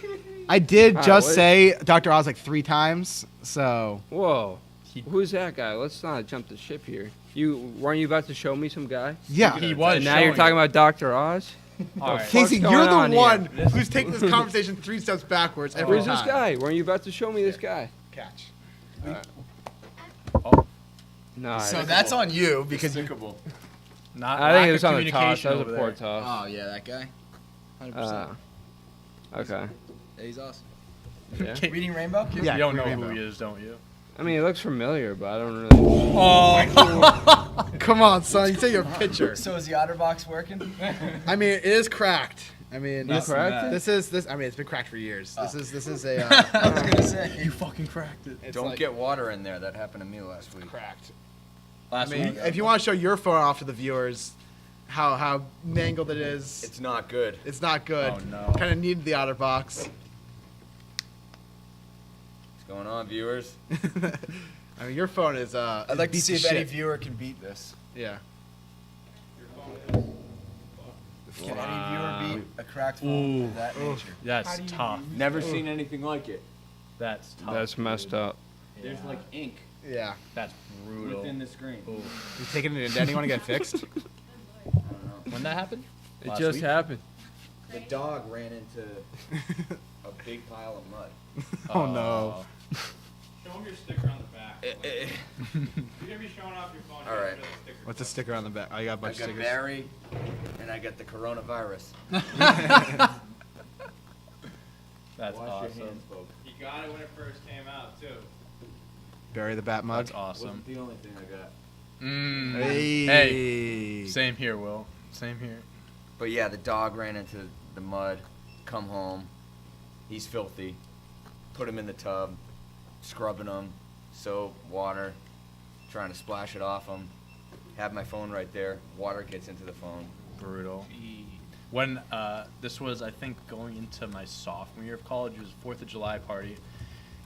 I did Ah, just what? say Dr. Oz like 3 times. So Whoa. He- Who's that guy? Let's not jump the ship here. Weren't you about to show me some guy? yeah. He was. And now you're showing talking it. about Dr. Oz? All right. Casey, What's you're going on the here? one who's taking this conversation 3 steps backwards every Where's time. this guy? Weren't you about to show me this guy? Catch. Oh, No. So that's on you because you. Despicable. not. I lack think it of was on the toss. communication That was a over poor there. toss. Oh yeah, that guy. 100%. Okay. Yeah, he's awesome. Yeah. Reading Rainbow. Yeah, You don't know Rainbow. who he is, don't you? I mean, it looks familiar, but I don't really. Oh. Come on, son. You take your picture. So is the OtterBox working? I mean, it is cracked. I mean, You cracked it? this is. I mean, it's been cracked for years. This is a I was gonna say. You fucking cracked it. it's Don't like get water in there. That happened to me last week. cracked. Last I mean, week. if you want to show your phone off to the viewers, how mangled it is, It's not good. it's not good. Oh, no. Kind of needed the OtterBox. What's going on, viewers? I mean, your phone is. I'd like to beats see if the any shit. viewer can beat this. Yeah. Can Wow. any viewer beat a cracked phone of that nature? That's tough. Never seen anything like it. That's tough. That's messed up. There's like ink Yeah. That's brutal. within the screen. Ooh. You taking it into anyone to get fixed? When that happened? It Last just week? happened. The dog ran into a big pile of mud. Oh no. Show him your sticker on the back. If you're gonna be showing off your phone, you All gotta right. show the sticker. What's the sticker on the back? Oh, you got a I bunch of got stickers. Barry, and I got the coronavirus. That's Wash awesome. your hands, folks. He got it when it first came out, too. Bury the bat mug. That's awesome. Wasn't the only thing I got. Mm. Hey. Hey. Same here, Will. Same here. But yeah, the dog ran into the mud. Come home. He's filthy. Put him in the tub. Scrubbing him. Soap, water. Trying to splash it off him. Have my phone right there. Water gets into the phone. Brutal. When this was, I think, going into my sophomore year of college, it was 4th of July party,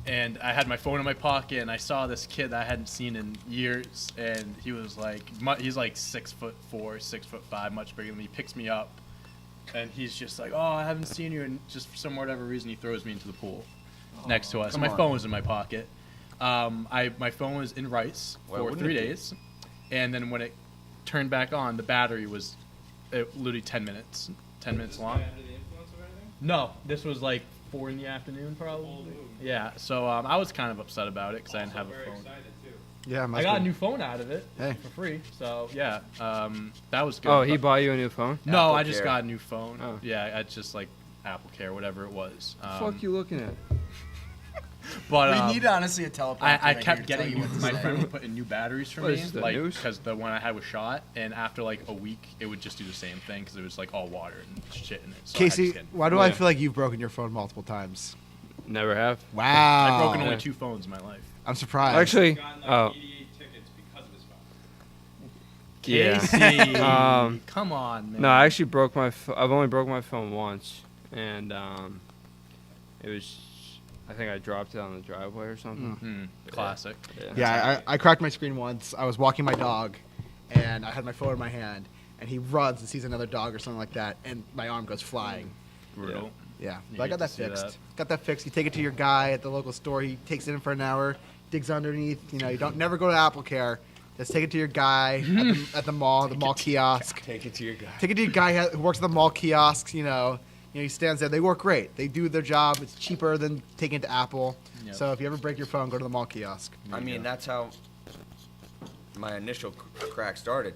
and I had my phone in my pocket, and I saw this kid that I hadn't seen in years, and he was like, he's like 6'4", 6'5", much bigger than me. He picks me up, and he's just like, "Oh, I haven't seen you," and just for some whatever reason, he throws me into the pool next to us. come My on. phone was in my pocket. My phone was in rice Why for wouldn't 3 it be? days, and then when it turned back on, the battery was literally 10 minutes long. Under the influence of anything? No, this was like 4 in the afternoon, probably. Full moon. Yeah, so I was kind of upset about it because I didn't have Also a very phone. excited too. Yeah, I got a new phone out of it Hey. for free. So yeah, that was good. Oh, he But- bought you a new phone? No, Apple I just Care. got a new phone. Oh. Yeah, it's just like Apple Care, whatever it was. Fuck you looking at? But We need honestly a teleprompter. I right here kept to tell getting you what to my say. friend would put in new batteries for What me, is this, the like news? because the one I had was shot, and after like a week, it would just do the same thing because it was like all water and shit in it. So I Casey, just didn't. why do I Yeah. feel like you've broken your phone multiple times? Never have. Wow. I've broken only Yeah. 2 phones in my life. I'm surprised. Actually, Gotten like oh, 88 tickets because of his phone. Casey, Um, come on, man. no, I actually broke my. I've only broke my phone once, and it was. I think I dropped it on the driveway or something. Classic. Yeah, I cracked my screen once. I was walking my dog, and I had my phone in my hand, and he runs and sees another dog or something like that, and my arm goes flying. Brutal. Yeah, You but I hate got to that see fixed. that. Got that fixed. You take it to your guy at the local store. He takes it in for an hour, digs underneath. You know, you don't never go to Apple Care. Just take it to your guy at the mall kiosk. Take it to your guy. Take it to your guy who works at the mall kiosks. You know, he stands there. They work great. They do their job. It's cheaper than taking it to Apple. Yep. So if you ever break your phone, go to the mall kiosk. I mean, that's how my initial crack started.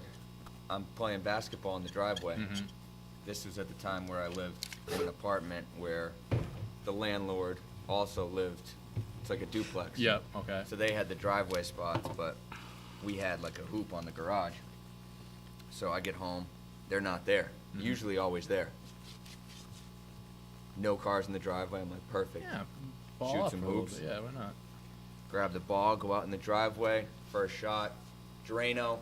I'm playing basketball in the driveway. Mm-hmm. This was at the time where I lived in an apartment where the landlord also lived. It's like a duplex. Yep. Okay. So they had the driveway spots, but we had like a hoop on the garage. So I get home, they're not there. Mhm. Usually always there. No cars in the driveway. I'm like, perfect. Yeah. Ball Shoot up some for a little hoops. bit. Yeah. Why not? Grab the ball, go out in the driveway, first shot, Drano,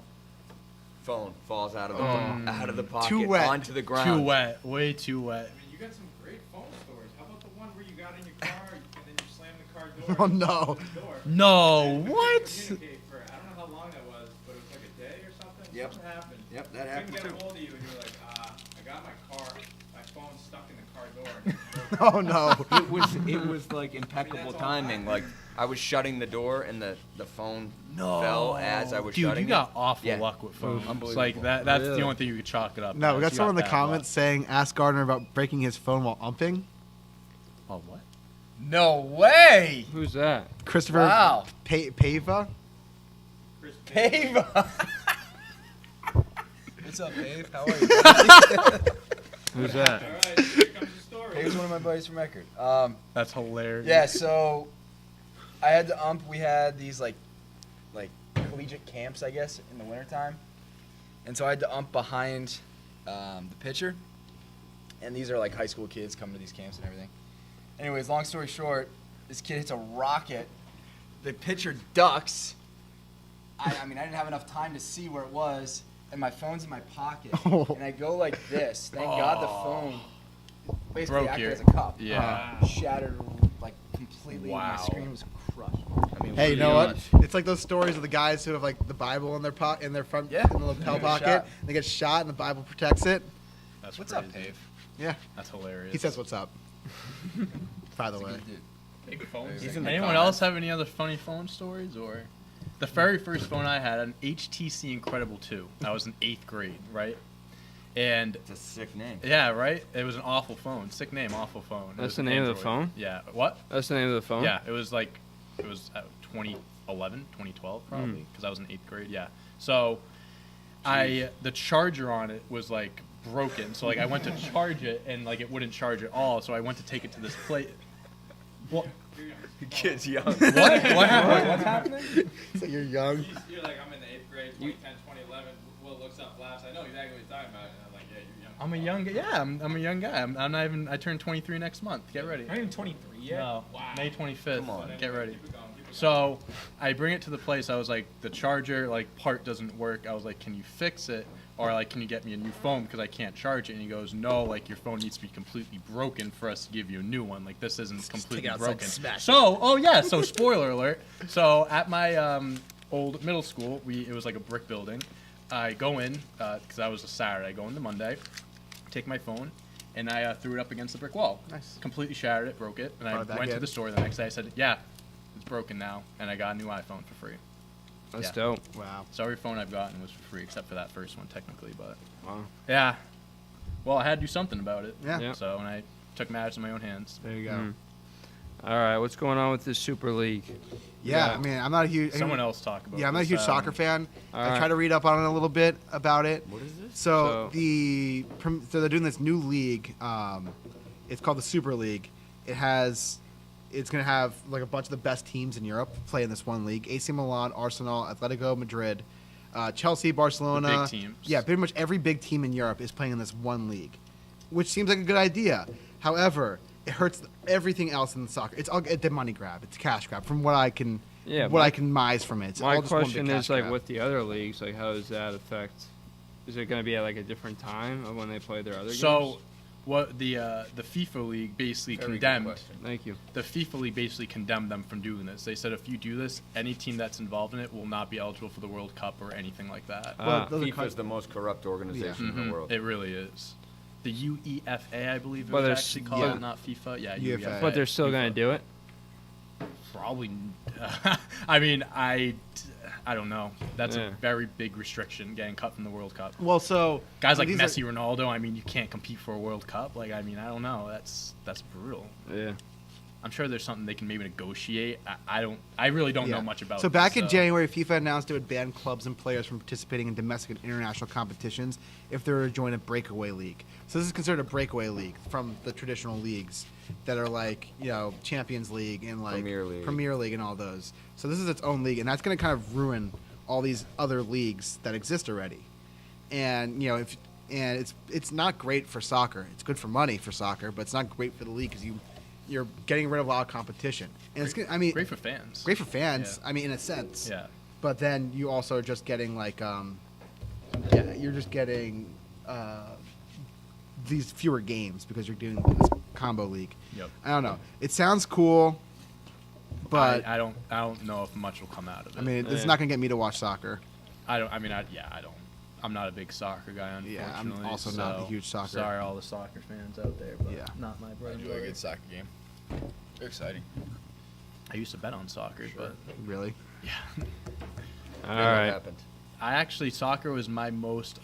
phone falls out of the pocket Too wet. onto the ground. Too wet. Way too wet. I mean, you got some great phone stories. How about the one where you got in your car and then you slammed the car door? Oh, and no. closed the door? No. And couldn't What? communicate for, I don't know how long that was, but it was like a day or something. Yep. Something happened. Yep, that Couldn't happened get too. a hold of you, and you were like, I got my car. My phone's stuck in the car door. Oh no. It was like impeccable timing. Like I was shutting the door and the phone fell as I was Dude, shutting you got awful Yeah. luck with phones. Unbelievable. Like that's Really? the only thing you could chalk it up. No, we as. got You someone in the bad comments saying, ask Gardner about breaking his phone while umping. luck. Oh what? No way! Who's that? Christopher Wow. Pava. Chris Pava. What's up, Dave? How are you? Who's that? All right, here comes the story. Dave's one of my buddies from Eckerd. That's hilarious. Yeah, so I had to ump. We had these like collegiate camps, I guess, in the wintertime. And so I had to ump behind the pitcher. And these are like high school kids coming to these camps and everything. Anyways, long story short, this kid hits a rocket. The pitcher ducks. I mean, I didn't have enough time to see where it was. And my phone's in my pocket. And I go like this. Thank God the phone basically Broke acted your- as a cup. Yeah. Shattered like completely. Wow. My screen was crushed. I mean, Hey, you know what? what? It's like those stories of the guys who have like the Bible in their in their front Yeah. in the lapel They get pocket. shot. They get shot and the Bible protects it. That's What's crazy. up, Dave? Yeah. That's hilarious. He says what's up. By the way. Good dude. Big phones. He's in the Anyone comments. else have any other funny phone stories or? The very first phone I had, an HTC Incredible 2. I was in 8th grade, right? And It's a sick name. yeah, right. It was an awful phone. Sick name, awful phone. It That's was the an name of the Android. phone? Yeah. What? That's the name of the phone? Yeah. It was 2011, 2012 probably, because I was in 8th grade. Yeah. So, the charger on it was like broken. So like I went to charge it and like it wouldn't charge at all. So I went to take it to this place. What? The kid's young. What's happening? So you're young. You're like, I'm in the 8th grade, 2010, 2011. Will looks up, laughs. I know exactly what he's talking about. And I'm like, yeah, you're young. I'm a young guy. Yeah, I'm a young guy. I'm not even. I turn 23 next month. Get ready. I'm even 23 yet. No, Wow. May 25th. Come on. Get ready. Keep it going, keep it going. So I bring it to the place. I was like, the charger like part doesn't work. I was like, can you fix it? Or like, can you get me a new phone because I can't charge it? And he goes, no, like your phone needs to be completely broken for us to give you a new one. Like this isn't completely it outside, broken. smash it. So, oh yeah. So spoiler alert. So at my old middle school, it was like a brick building. I go in because that was a Saturday. I go into Monday, take my phone, and I threw it up against the brick wall. Nice. Completely shattered it, broke it, and I Brought it back went to in. the store the next day. I said, yeah, it's broken now, and I got a new iPhone for free. That's Yeah. dope. Wow. So every phone I've gotten was for free, except for that first one, technically. But Wow. yeah, well, I had to do something about it. Yeah. Yeah. So and I took matters in my own hands. There you go. Mm. All right, what's going on with this Super League? Yeah, Yeah. I mean, I'm not a huge. Someone else talk about. Yeah, I'm not a this, huge soccer fan. all I right. tried to read up on it a little bit about it. What is this? So So- so they're doing this new league. It's called the Super League. It's gonna have like a bunch of the best teams in Europe play in this one league. AC Milan, Arsenal, Atletico Madrid, Chelsea, Barcelona. The big teams. Yeah, pretty much every big team in Europe is playing in this one league, which seems like a good idea. However, it hurts everything else in the soccer. It's a money grab. It's a cash grab from what I can I can mise from it. It's My all just one big question cash is like grab. with the other leagues, like how does that affect? Is it going to be at like a different time of when they play their other games? So, what the FIFA league basically Very good condemned. question. Thank you. The FIFA league basically condemned them from doing this. They said if you do this, any team that's involved in it will not be eligible for the World Cup or anything like that. Well, those are FIFA is the most corrupt organization in Mhm. the world. It really is. The UEFA, I believe it But was there's- actually called, yeah. not FIFA. Yeah, UEFA. UEFA. But they're still going FIFA. to do it. Probably. I mean, I don't know. That's Yeah. a very big restriction, getting cut from the World Cup. Well, so Guys like these are- Messi, Ronaldo. I mean, you can't compete for a World Cup. Like, I mean, I don't know. That's brutal. Yeah. I'm sure there's something they can maybe negotiate. I really don't know much about. So back this, in January, FIFA announced it would ban clubs and players from participating in domestic and international competitions if they were to join a breakaway league. So this is considered a breakaway league from the traditional leagues that are like, you know, Champions League and like Premier League. and all those. So this is its own league, and that's going to kind of ruin all these other leagues that exist already. And you know, it's not great for soccer. It's good for money for soccer, but it's not great for the league because you're getting rid of a lot of competition. And it's I mean, great for fans. great for fans. Yeah. I mean, in a sense. Yeah. But then you also are just getting like, you're just getting these fewer games because you're doing this combo league. Yep. I don't know. It sounds cool, but I don't know if much will come out of it. I mean, it's Yeah. not gonna get me to watch soccer. I don't. I'm not a big soccer guy, unfortunately. Yeah, I'm also not a so huge soccer. Sorry, all the soccer fans out there, but Yeah. not my I bread. and enjoy a butter. good soccer game. They're exciting. I used to bet on soccer, but Really? yeah. All Then what right. happened? Soccer was my most,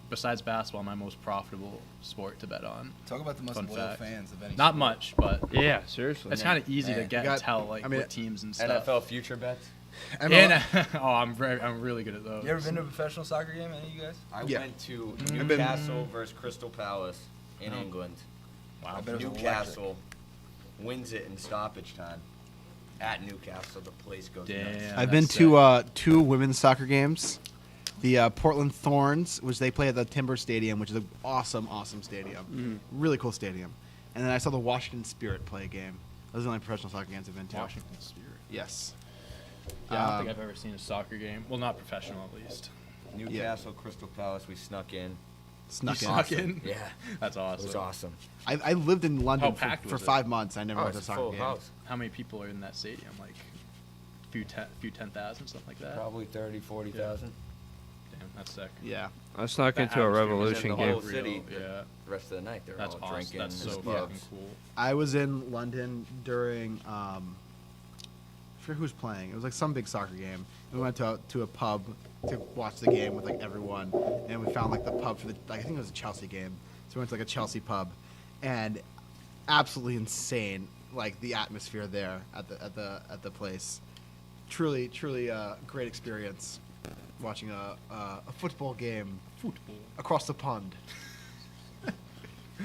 besides basketball, my most profitable sport to bet on. Talk about the most Fun loyal fact. fans of any Not sport. much, but Yeah, seriously. it's kind of easy to Man, get you got- and tell like I mean, what teams and stuff. NFL future bets. And, I'm really good at those. You ever been to a professional soccer game, any of you guys? I Yeah. went to I've been- Newcastle versus Crystal Palace in Oh. England. Wow. I bet it was Newcastle wins it in stoppage time. At Newcastle, the place goes nuts. Damn. I've been that's to two women's soccer games. The Portland Thorns, which they play at the Timber Stadium, which is an awesome, awesome stadium. Really cool stadium. And then I saw the Washington Spirit play a game. Those are the only professional soccer games I've been to. Washington Spirit. Yes. Yeah, I don't Um, think I've ever seen a soccer game. Well, not professional at least. Newcastle, Crystal Palace, we snuck in. Snuck You in. snuck in? Yeah, That's it awesome. was awesome. I lived in London How packed for was it? 5 months. I never Oh, went to a it's a soccer full game. house. How many people are in that stadium? Like, few 10,000, something like that. Probably 30, 40,000. Damn, that's sick. Yeah. I snuck That into a atmosphere was in Revolution the game. whole city. Yeah, The rest of the night, they were that's all awesome. drinking. That's so in Yeah. fucking pubs. cool. I was in London during I forget who was playing. It was like some big soccer game. We went to a pub to watch the game with like everyone, and we found like the pub for the I think it was a Chelsea game. So we went to like a Chelsea pub, and absolutely insane like the atmosphere there at the place. Truly great experience watching a football game across the pond.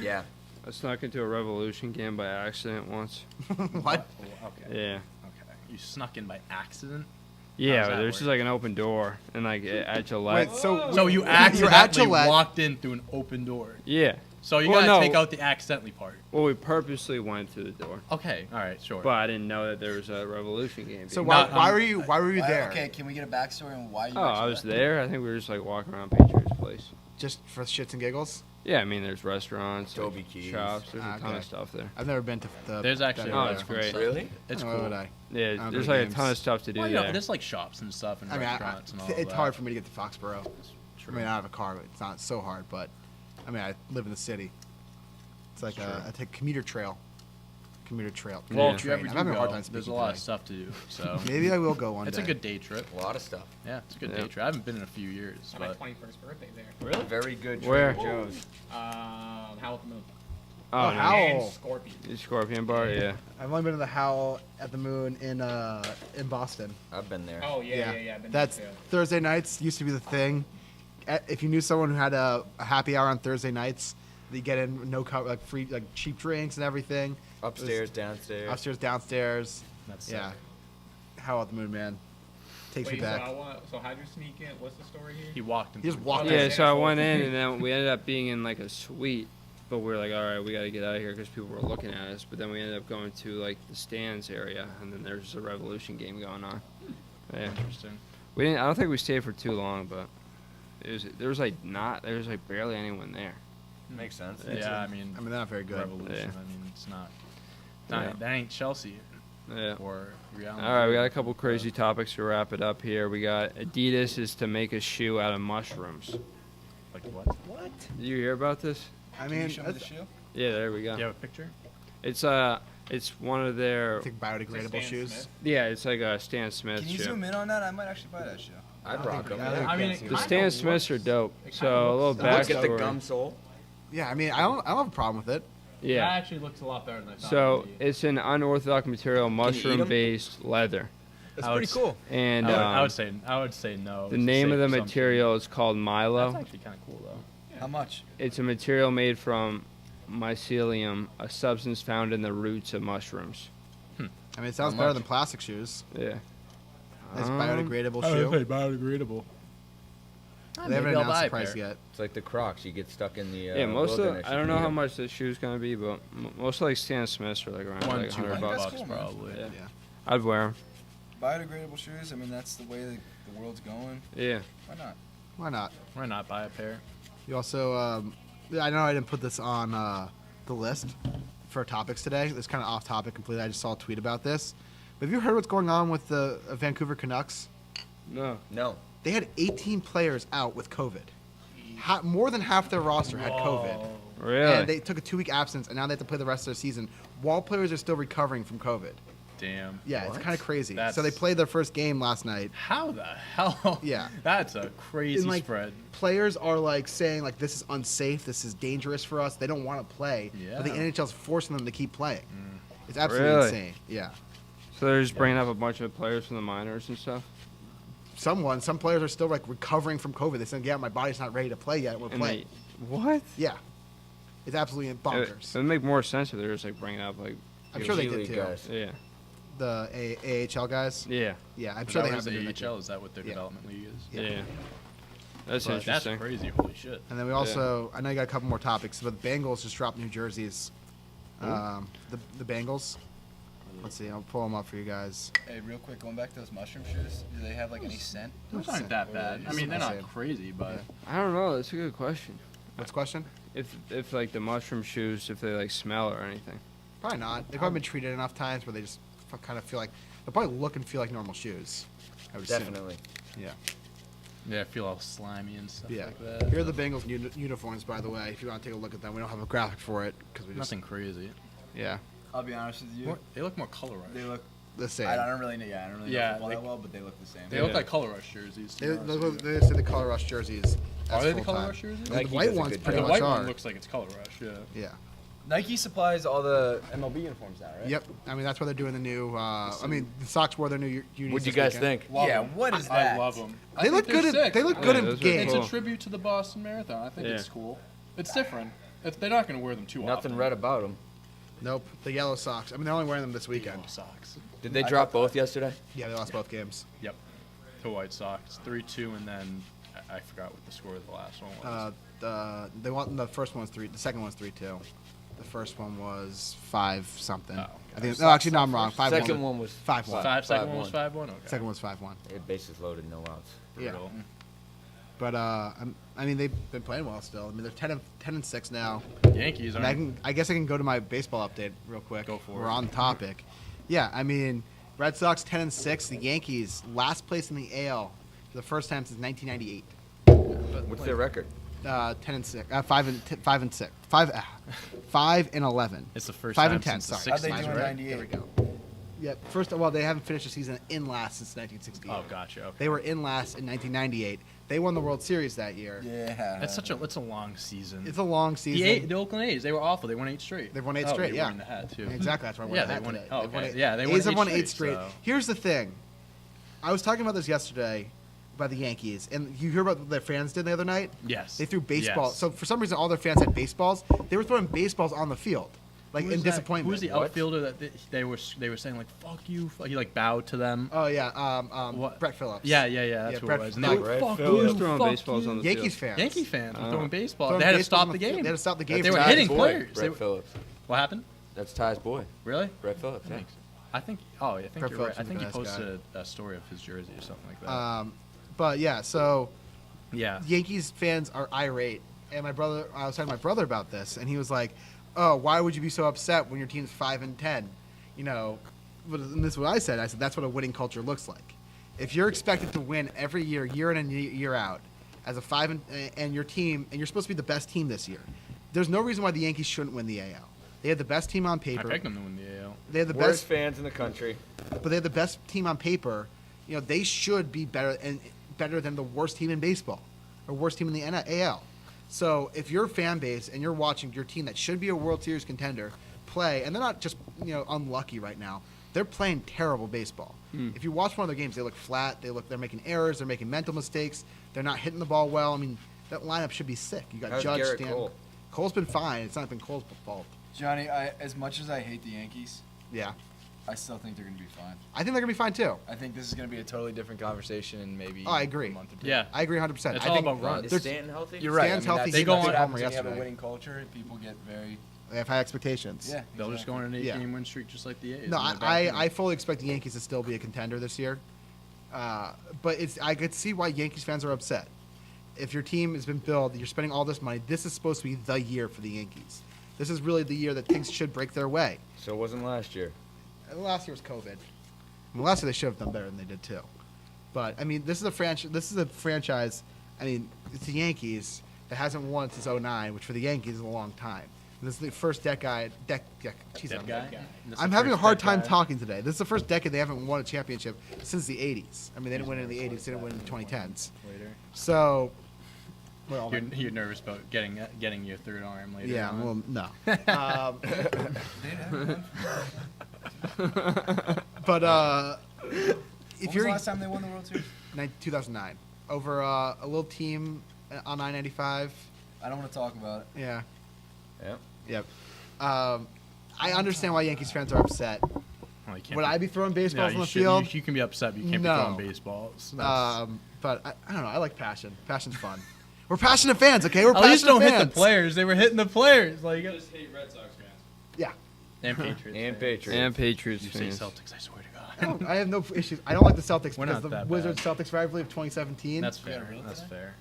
Yeah. I snuck into a Revolution game by accident once. What? Oh, okay. Yeah. Okay. You snuck in by accident? Yeah, that there's work? just like an open door and like at Gillette. Wait, so So you you're at accidentally Gillette. walked in through an open door. Yeah. So you Well, gotta no. take out the accidentally part. Well, we purposely went through the door, Okay. All right. Sure. but I didn't know that there was a Revolution game. So being why, Not- why were you Why- there? Okay, can we get a backstory on why you Oh, were I was actually there. I think we were just like walking around Patriots Place. Just for shits and giggles? Yeah, I mean, there's restaurants, like, Adobe keys. shops. There's a ton Okay. of stuff there. I've never been to the. There's actually. that Oh, area. it's great. Really? It's Why cool. would I? Yeah, don't there's go like to a ton of games. stuff to do Well, there. yeah, there's like shops and stuff and I mean, restaurants and all it's that. hard for me to get to Foxborough. True. I mean, I have a car, but it's not so hard. But I mean, I live in the city. It's like I take commuter trail. Well, Yeah. if you ever I'm do having a hard go, time there's a speaking lot of today. stuff to do. So Maybe I will go one it's day. a good day trip. A lot of stuff. Yeah, it's a good Yeah. day trip. I haven't been in a few years, On my but 21st birthday there. really, Very good Where? Trader Joe's. Howell at the Moon. Oh, no. Howl. And Scorpion. The Scorpion Bar, yeah. I've only been to the Howl at the Moon in Boston. I've been there. Oh yeah. I've been That's there too. Thursday nights used to be the thing. If you knew someone who had a happy hour on Thursday nights, they get in like free, like cheap drinks and everything. Upstairs, downstairs. Upstairs, downstairs. That's Yeah. sick. Howl at the Moon, man. Takes me Wait, back. so how'd you sneak in? What's the story here? He walked in. He just walked in. Yeah, Okay. so I went in, and then we ended up being in like a suite. But we are like, all right, we got to get out of here because people were looking at us. But then we ended up going to like the stands area, and then there's a Revolution game going on. Yeah, Interesting. we didn't. I don't think we stayed for too long, but there was like barely anyone there. Makes sense. Yeah, I mean, I mean, they're not very good. Revolution. Yeah. I mean, it's not. Yeah. That ain't Chelsea Yeah. or Real. All right, we got a couple crazy topics to wrap it up here. We got Adidas is to make a shoe out of mushrooms. Like what? What? Did you hear about this? I Can you mean, show me the that's- shoe? Yeah, there we go. Do you have a picture? It's one of their I think biodegradable Stan shoes. Smith. yeah, it's like a Stan Smith Can you shoe. zoom in on that? I might actually buy that shoe. I'd rock them. I mean, it The kinda Stan Smiths are looks- dope. it So kinda a little looks- Look at the backstory. gum sole. Yeah, I mean, I don't have a problem with it. That Yeah. actually looks a lot better than I thought. So it would be. it's an unorthodox material, eat 'em? mushroom-based leather, That's I would pretty s- cool. and I would say no. the It's a name of the safe assumption. material is called Milo. That's actually kind of cool though. How much? It's a material made from mycelium, a substance found in the roots of mushrooms. I mean, it sounds How better much? than plastic shoes. Yeah. Nice Um, biodegradable shoe. biodegradable. They haven't maybe I'll announced buy the a price pair. yet. It's like the Crocs. You get stuck in the Yeah, most of wilderness, I you don't can know eat how 'em. much this shoe's gonna be, but most like Stan Smiths are like around like $100 $100 bucks. bucks. That's cool, man. probably. Yeah. Yeah. I'd wear them. Biodegradable shoes. I mean, that's the way the world's going. Yeah. Why not? Why not? Why not buy a pair? You also, I know I didn't put this on the list for topics today. It's kind of off topic completely. I just saw a tweet about this. But have you heard what's going on with the Vancouver Canucks? No. No. They had 18 players out with COVID. More than half their roster had COVID. Really? And they took a 2-week absence, and now they have to play the rest of their season while players are still recovering from COVID. Damn. Yeah, it's kind of crazy. That's- So they played their first game last night. How the hell? Yeah. That's a crazy And, like, spread. players are like saying like this is unsafe, this is dangerous for us. They don't want to play, but the Yeah. NHL's forcing them to keep playing. It's absolutely Really? insane. Yeah. So they're just bringing up a bunch of players from the minors and stuff. Some players are still like recovering from COVID. They said, "Yeah, my body's not ready to play yet. We'll And play." what? Yeah, it's absolutely It bonkers. would make more sense if they're just like bringing up like. I'm sure they G did League too. guys. Yeah. The AHL guys. Yeah. Yeah, I'm Is sure that they what have the been doing that AHL? too. Is that what their Yeah. development league is? Yeah. Yeah. That's But That's interesting. crazy. Holy shit. And then we also, I know you got a couple more topics, but the Bengals just dropped new jerseys. The Bengals. Let's see, I'll pull them up for you guys. Hey, real quick, going back to those mushroom shoes. Do they have like any scent? Those aren't that bad. I mean, they're not Same. crazy, but I don't know. That's a good question. What's the question? If like the mushroom shoes, if they like smell or anything. Probably not. They've probably been treated enough times where they just kind of feel like they'll probably look and feel like normal shoes. I would assume. Definitely. Yeah. yeah, I feel all slimy and stuff Yeah. like that. Here are the Bengals uniforms, by the way. If you want to take a look at them, we don't have a graphic for it because we just Nothing crazy. yeah I'll be honest with you. More, they look more color rush. They look. the same. I don't really know. Yeah, I don't really Yeah, know football they- that well, but they look the same. They Yeah. look like color rush jerseys. to be honest with you. They say the color rush jerseys. Are as they the color full-time. rush jerseys? The Nike white does a ones good pretty the job. much white are. one looks like it's color rush. Yeah. Yeah. Nike supplies all the MLB uniforms now, right? Yep. I mean that's why they're doing the new. I mean the Sox wore their new unis. What'd you this guys weekend. think? Love Yeah, 'em. what is I that? love them. They look good. They look good Yeah, in those are game. It's cool. a tribute to the Boston Marathon. I think Yeah. it's cool. It's different. They're not going to wear them too Nothing often. red about them. Nope. The yellow socks. I mean they're only wearing them this weekend. Yellow socks. Did they drop both yesterday? Yeah, they lost both games. Yep. The White Sox 3-2, and then I forgot what the score of the last one was. They want the first one was 3. The second one's 3-2. The first one was 5 something. Oh, I think. No, actually, no, I'm wrong. 5-1. Second one was 5-1. Second one was 5-1. 5-1. Okay. Second one's 5-1. They had bases loaded, no outs. Yeah. Brutal. But I mean they've been playing well still. I mean they're 10-6 now. Yankees And are. I guess I can go to my baseball update real quick. Go for We're it. on topic. Yeah, I mean Red Sox 10-6. The Yankees last place in the AL for the first time since 1998. What's their record? 10-6. 5-6. 5-11. It's the first 5 time and 10. since the Sorry. How'd they 60s, do in right? 98? There we go. Yeah, first of all, they haven't finished the season in last since 1968. Oh, gotcha. Okay. They were in last in 1998. They won the World Series that year. Yeah. That's a long season. It's a long season. The Oakland A's, they were awful. They won 8 straight. They've won 8 Oh, straight, they yeah. won the hat too. Exactly, that's why I won Yeah, the they hat won today. it. Oh, They've won okay. eight- Yeah, they won A's have 8 won straight, 8 straight. so- Here's the thing. I was talking about this yesterday about the Yankees, and you hear about what their fans did the other night? Yes. They threw baseball. Yes. So for some reason, all their fans had baseballs. They were throwing baseballs on the field, like Who in was that- disappointment. Who was the outfielder that they were saying like "fuck you"? He like bowed to them. Oh yeah, What? Brett Phillips. Yeah. That's who Brett- it was. no, And they Brett were, "Fuck Phillips. you, Who's throwing fuck baseballs you." on the Yankees field? fans. Yankee fans were throwing baseball. Throwing They had to baseballs stop on the field. game. They had to stop the game. They for were that. hitting Boy, players. Brett Phillips. What happened? That's Ty's boy. Really? Brett Phillips. Yeah. I think. Oh, I think Brett you're Phillips right. I is think a he nice guy. posted a story of his jersey or something like that. But yeah, so Yeah. Yankees fans are irate, and I was talking to my brother about this, and he was like, "Oh, why would you be so upset when your team's 5-10?" You know, and this is what I said. I said that's what a winning culture looks like. If you're expected to win every year, year in and year out, as a and your team, and you're supposed to be the best team this year, there's no reason why the Yankees shouldn't win the AL. They had the best team on I paper. picked them to win the AL. They had the Worst best, fans in the country. but they had the best team on paper. You know, they should be better than the worst team in baseball, or worst team in the AL. So if you're a fan base and you're watching your team that should be a World Series contender play, and they're not just unlucky right now, they're playing terrible baseball. If you watch one of their games, they look flat. They're making errors. They're making mental mistakes. They're not hitting the ball well. I mean, that lineup should be sick. You got How's Judge, Garrett Stan. Cole? Cole's been fine. It's not been Cole's fault. Johnny, as much as I hate the Yankees, Yeah, I still think they're going to be fine. I think they're gonna be fine too. I think this is going to be a totally different conversation in maybe Oh, I agree. a month or two. Yeah. I agree 100%. It's I all think about runs. Is There's- Stanton healthy? You're right. Stan's I mean, healthy. They go That's on- the homer when you have a yesterday. winning culture, people get very. They have high expectations. Yeah. They'll just go on an 8-game win streak just like the A's. No, and they're back I in. fully expect the Yankees to still be a contender this year. But I could see why Yankees fans are upset. If your team has been built, you're spending all this money. This is supposed to be the year for the Yankees. This is really the year that things should break their way. So it wasn't last year. And last year was COVID. Last year they should have done better than they did too. But I mean, this is a franchise. I mean, it's the Yankees that hasn't won since '09, which for the Yankees is a long time. This is the first decade. Jeez, Dead guy? This is I'm the having a first hard dead time guy? talking today. This is the first decade they haven't won a championship since the '80s. I mean, they didn't win it in the '80s. They didn't win it in the 2010s. Later. So, well, You're nervous about getting your third arm later. yeah, on. well, no. But When if was you're the last time they won the World Series? 2009 over a little team on I-95. I don't want to talk about it. Yeah. Yeah. Yep. I understand why Yankees fans are upset. Well, you can't Would be- I be throwing baseballs No, on the should- field? You can be upset, but you can't No. be throwing baseballs. That's- But I don't know. I like passion. Passion's fun. We're passionate fans, okay? We're At least passionate don't fans. hit the players. They were hitting the players. Like, I just hate Red Sox fans. Yeah. and Patriots. And fans. Patriots. And Patriots You say fans. Celtics, I swear to I God. don't- I have no issues. I don't like the Celtics We're because not the that Wizards bad. Celtics rivalry of 2017. That's fair. That's fair.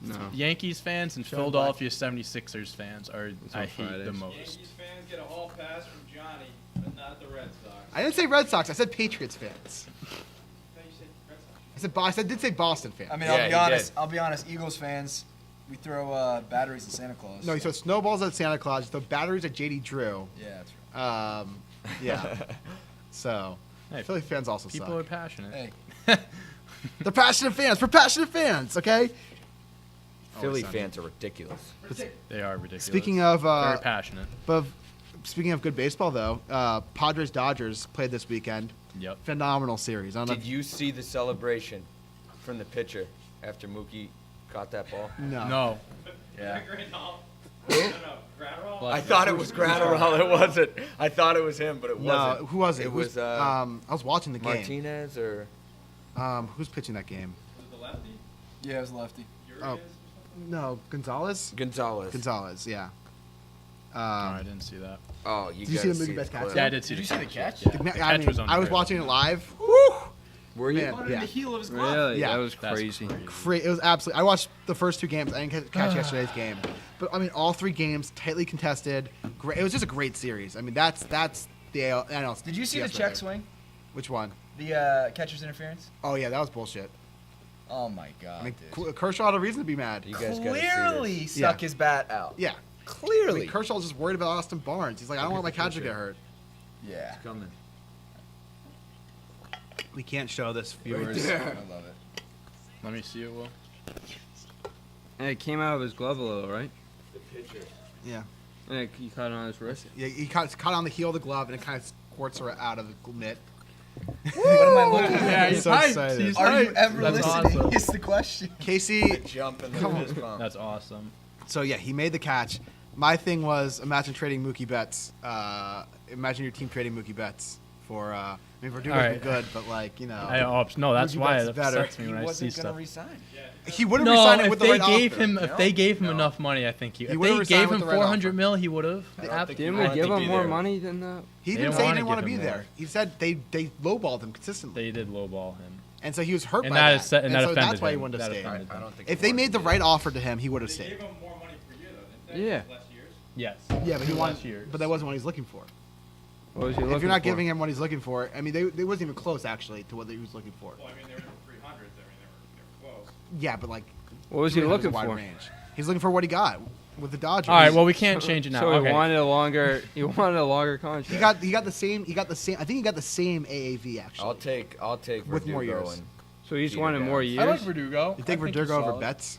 No. Yankees fans and Showing Philadelphia 76ers fans are on I hate the Fridays. most. Yankees fans get a hall pass from Johnny, but not the Red Sox. I didn't say Red Sox. I said Patriots fans. I thought you said Red Sox. I did say Boston fans. I mean, Yeah, I'll be he honest. did. I'll be honest. Eagles fans, we throw batteries at Santa Claus. No, you throw snowballs at Santa Claus. You throw batteries at JD Drew. Yeah, that's right. Yeah. So, Hey, Philly fans also People are suck. passionate. Hey, They're passionate fans. We're passionate fans, okay? Philly Sunny. fans are ridiculous. They are ridiculous. Speaking of very passionate. speaking of good baseball, though, Padres Dodgers played this weekend. Yep. Phenomenal series. I don't know Did you see the celebration from the pitcher after Mookie caught that ball? No. No. Yeah. Great Hall. No, Gratterall? I thought it was Gratterall. It wasn't. I thought it was him, but it No, wasn't. who was it? It Who's- was I was watching the game. Martinez or Who's pitching that game? Was it the lefty? yeah, it was lefty. Oh. No, Gonzalez. Gonzalez. Gonzalez, yeah. Oh, I didn't see that. Oh, you Did you see gotta the movie the Best Catch? clip. Yeah, I did see. Did you see the catch? Yeah. I The mean, catch was I was unreal. watching it live. Woo! Were you? Man, yeah. heel of his glove. Really? Yeah. That was That's crazy. It was absolutely. I watched the first two games. I didn't catch yesterday's game, but I mean, all three games tightly contested. Great. It was just a great series. I mean, that's the AL. Did you see the yes, check right swing? there. Which one? The catcher's interference? Oh yeah, that was bullshit. Oh my God, I mean, dude. Kershaw had a reason to be mad. You guys gotta see Clearly this. stuck Yeah. his bat out. Yeah. I Clearly. mean, Kershaw was just worried about Austin Barnes. He's like, I don't want my catcher to get hurt. Yeah. It's coming. We can't show this, Right viewers. there. I love it. Let me see it, Will. And it came out of his glove a little, right? Yeah. And you caught it on his wrist. Yeah, he caught on the heel of the glove, and it kind of squirts her out of the mitt. What am I looking at? Yeah, He's he's so hyped. excited. He's Are you hyped. ever That's listening? awesome. Is the question. Casey, Jump in the Come on. fist bump. That's awesome. so yeah, he made the catch. My thing was, imagine trading Mookie Betts. Imagine your team trading Mookie Betts for. I mean, Verdugo's All been right. good, but like you know, No, that's Mookie why Betts it is better. upsets me He when I see wasn't stuff. gonna resign. he would have No, resigned it if with the they right gave offer. him, if they gave him No. enough money, I think He if would've they resigned gave with him the right 400 offer. mil, he would have. Didn't wanted we to give be him more there. money than that? He They didn't didn't say he wanna didn't want to give be him there. more. He said they lowballed him consistently, They did lowball him. and so he was hurt And by that that. is and that so offended that's why he him. wouldn't have That stayed. offended I him. don't think. If he they wanted made the to. right offer to him, he would have They stayed. gave him more money per year, though, didn't they? Yeah. Less years. Yes. Yeah, but he Two wanted. less years. But that wasn't what he's looking for. What was he looking If you're not for? giving him what he's looking for, I mean, they wasn't even close actually to what he was looking for. Well, I mean, they were in the 300s. I mean, they were close. Yeah, but like, What was he 300 is a looking wide for? range. He's looking for what he got with the Dodgers. All right. Well, we can't change it now. So okay. he wanted a longer. He wanted a longer contract. he got the same. I think he got the same AAV actually. I'll take With more Verdugo years. and So he just Peter wanted more Downs. years. I like Verdugo. You I take think Verdugo he's over solid. Betts?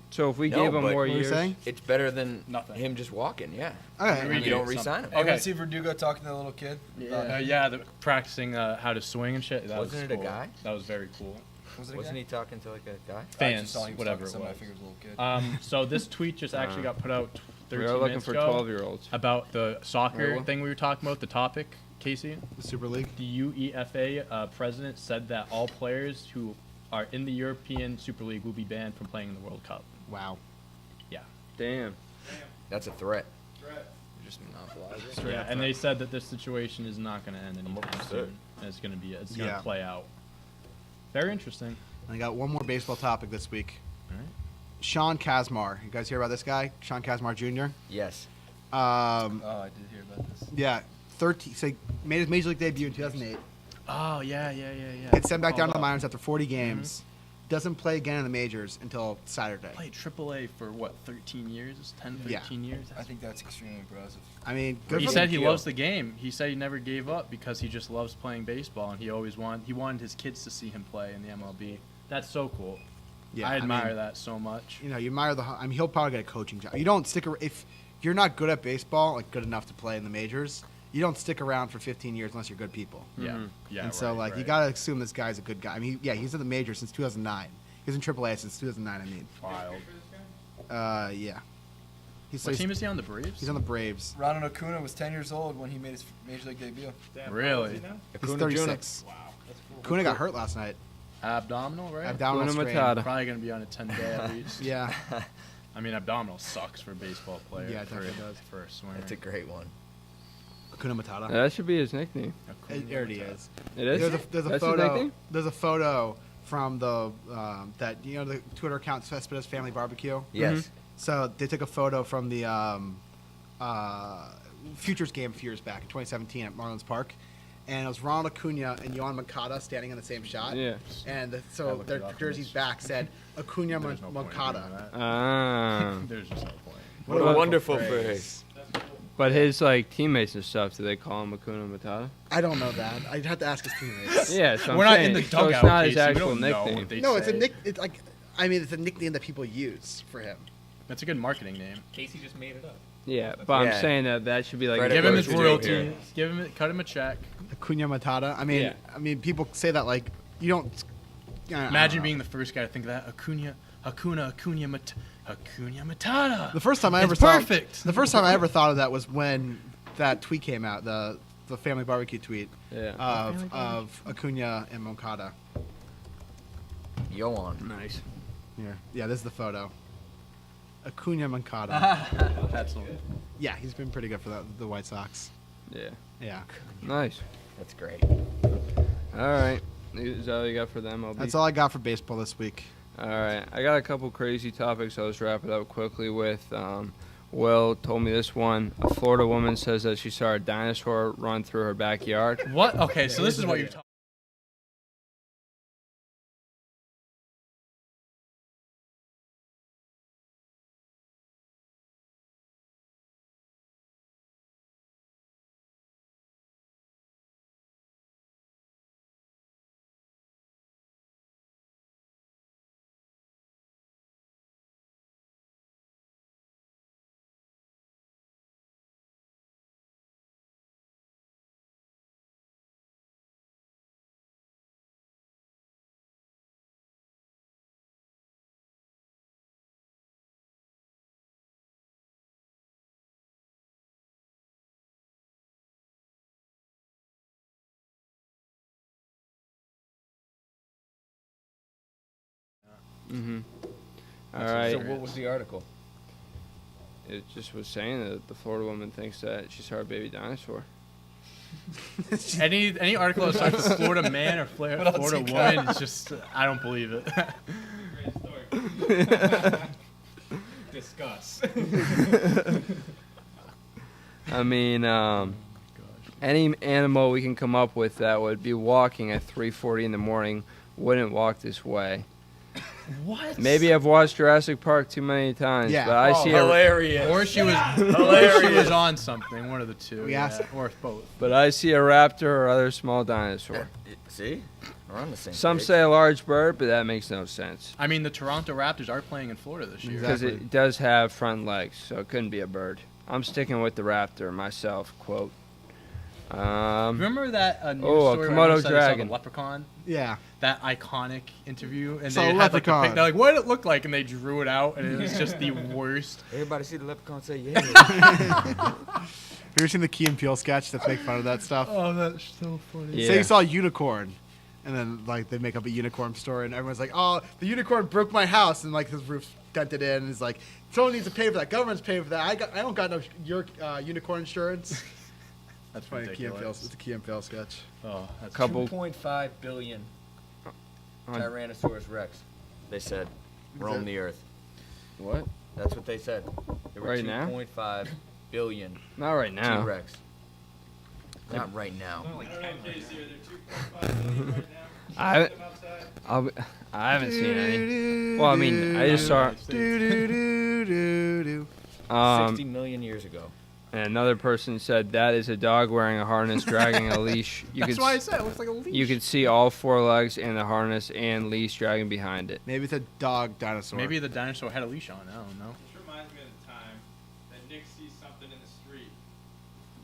So if we No, gave him but- more What are you years, saying? It's better than Nothing. him just walking. Yeah. Okay. Maybe And you don't something. re-sign him. Anyone Okay. see Verdugo talking to the little kid? Yeah, practicing how to swing and shit. That Wasn't was it a cool. guy? That was very cool. Was it a Wasn't guy? he talking to like a guy? I just Fans, saw he was whatever it talking to somebody. I was. figured it was a little kid. So this tweet just actually got put out we 13 are looking minutes for ago 12-year-olds. about the soccer Really? thing we were talking about. The topic, Casey. The Super League. The UEFA president said that all players who are in the European Super League will be banned from playing in the World Cup. Wow. Yeah. Damn. That's a threat. Just monopolize Yeah, and they said that this situation is not going to end anytime upset. soon. And it's going to Yeah. play out. Very interesting. I got one more baseball topic this week. All right. Sean Kazmar. You guys hear about this guy? Sean Kazmar Jr. Yes. Oh, I did hear about this. Yeah, 13. So he made his major league debut in 2008. Oh, yeah. Gets sent back down to the Hold up. minors after 40 games. Doesn't play again in the majors until Saturday. Played AAA for what, 13 years? 10, Yeah. 13 years? I think that's extremely impressive. I mean, good He for said the he deal. loves the game. He said he never gave up because he just loves playing baseball, and he wanted his kids to see him play in the MLB. That's so cool. Yeah, I admire mean, that so much. You know, you admire the. I mean, he'll probably get a coaching job. You don't stick around if you're not good at baseball, like good enough to play in the majors. You don't stick around for 15 years unless you're good people. Yeah, Mhm. yeah. and so, like, you right. gotta assume this guy's a good guy. I mean, he's in the majors since 2009. He's in AAA since 2009. I mean, Wild. yeah. He's, What team is he on? The Braves? He's on the Braves. Ronald Acuna was 10 years old when he made his major league debut. Damn, Really? how old is he now? He's Acuna 36. Wow, that's cool. Kuna got hurt last night. Abdominal, right? Abdominal Hakuna strain. Matata. Probably gonna be on a 10-day at least. Yeah. I mean, abdominal sucks for a baseball player. Yeah, it for, definitely does. for a swinger. That's a great one. Kuna Matata. That should be his nickname. It already is. It is. There's a That's his photo. nickname? There's a photo from the that the Twitter account Cespedes Family Barbecue. Yes. So they took a photo from the Futures game a few years back in 2017 at Marlins Park, and it was Ronald Acuna and Yohan Moncada standing in the same shot. Yeah. And I so looked their it up, jerseys and back said Acuna There's no point in Moncada. doing that. There's There's just no point. What a Well, wonderful phrase. phrase. But his like teammates and stuff, do they call him Hakuna Matata? I don't know that. I'd have to ask his teammates. Yeah, so I'm We're not saying, in the so dugout. it's not his Casey. We actual don't know nickname. what they No, it's a say. nick. It's like, I mean, it's a nickname that people use for him. That's a good marketing name. Casey just made it up. Yeah, but Yeah. I'm saying that should be like Credit Give him his goes to Joe here. royalties. Give him, cut him a check. Acuna Matata. I mean, Yeah. people say that like you don't. I don't Imagine know. being the first guy to think of that. Acuna Matata. The first time I It's ever thought, perfect. The first time I ever thought of that was when that tweet came out, the Family Barbecue tweet Yeah. of Acuna and Moncada. Yohan. Nice. Yeah, this is the photo. Acuna Moncada. That's the one. Yeah, he's been pretty good for the White Sox. Yeah. Yeah, Nice. That's great. All right. Is that all you got for the MLB? that's all I got for baseball this week. All right. I got a couple crazy topics. I'll just wrap it up quickly with. Will told me this one. A Florida woman says that she saw a dinosaur run through her backyard. What? Okay, so this is what you're talking. Mm-hmm. All That's right. So what was the article? It just was saying that the Florida woman thinks that she saw a baby dinosaur. Any article that starts with Florida man or Florida else you got? woman is just I don't believe it. Great story. Discuss. I mean, any animal we can come up with that would be walking at 3:40 in the morning wouldn't walk this way. What? Maybe I've watched Jurassic Park too many times, Yeah. but I Oh, see hilarious. Or she was on something. One of the two. We yeah. asked- Or both. but I see a raptor or other small dinosaur. See? We're on the same Some page. say a large bird, but that makes no sense I mean, the Toronto Raptors are playing in Florida this year. because Exactly. it does have front legs, so it couldn't be a bird. I'm sticking with the raptor myself. Quote. Remember that news Oh, a story where Komodo everyone said they saw dragon. the leopard? Yeah. That iconic interview, and Saw they a had like the leprechaun. pic, they're like, "What did it look like?" And they drew it out, and it was just the worst. Everybody see the leprechaun say yeah. Have you ever seen the Key and Peele sketch that's make fun of that stuff? Oh, that's so funny. Yeah. Say you saw a unicorn, and then like they make up a unicorn story, and everyone's like, "Oh, the unicorn broke my house," and like his roof's dented in, and he's like, "Someone needs to pay for that. Government's paying for that. I don't got no unicorn insurance." That's Funny Key and Peele. ridiculous. It's a Key and Peele sketch. Oh, that's Couple- 2.5 billion Tyrannosaurus Rex. They said roam the earth. What? That's what they said. There were Right now? 2.5 billion Not right now. T-Rex. Not right now. I don't know, Casey, are there 2.5 million right now? I- Them outside? I haven't seen any. Well, I mean, I just saw. 60 million years ago. And another person said that is a dog wearing a harness, dragging a leash. That's why I said it looks like a leash. You could see all four legs and the harness and leash dragging behind it. Maybe it's a dog dinosaur. Maybe the dinosaur had a leash on. I don't know. This reminds me of the time that Nick sees something in the street,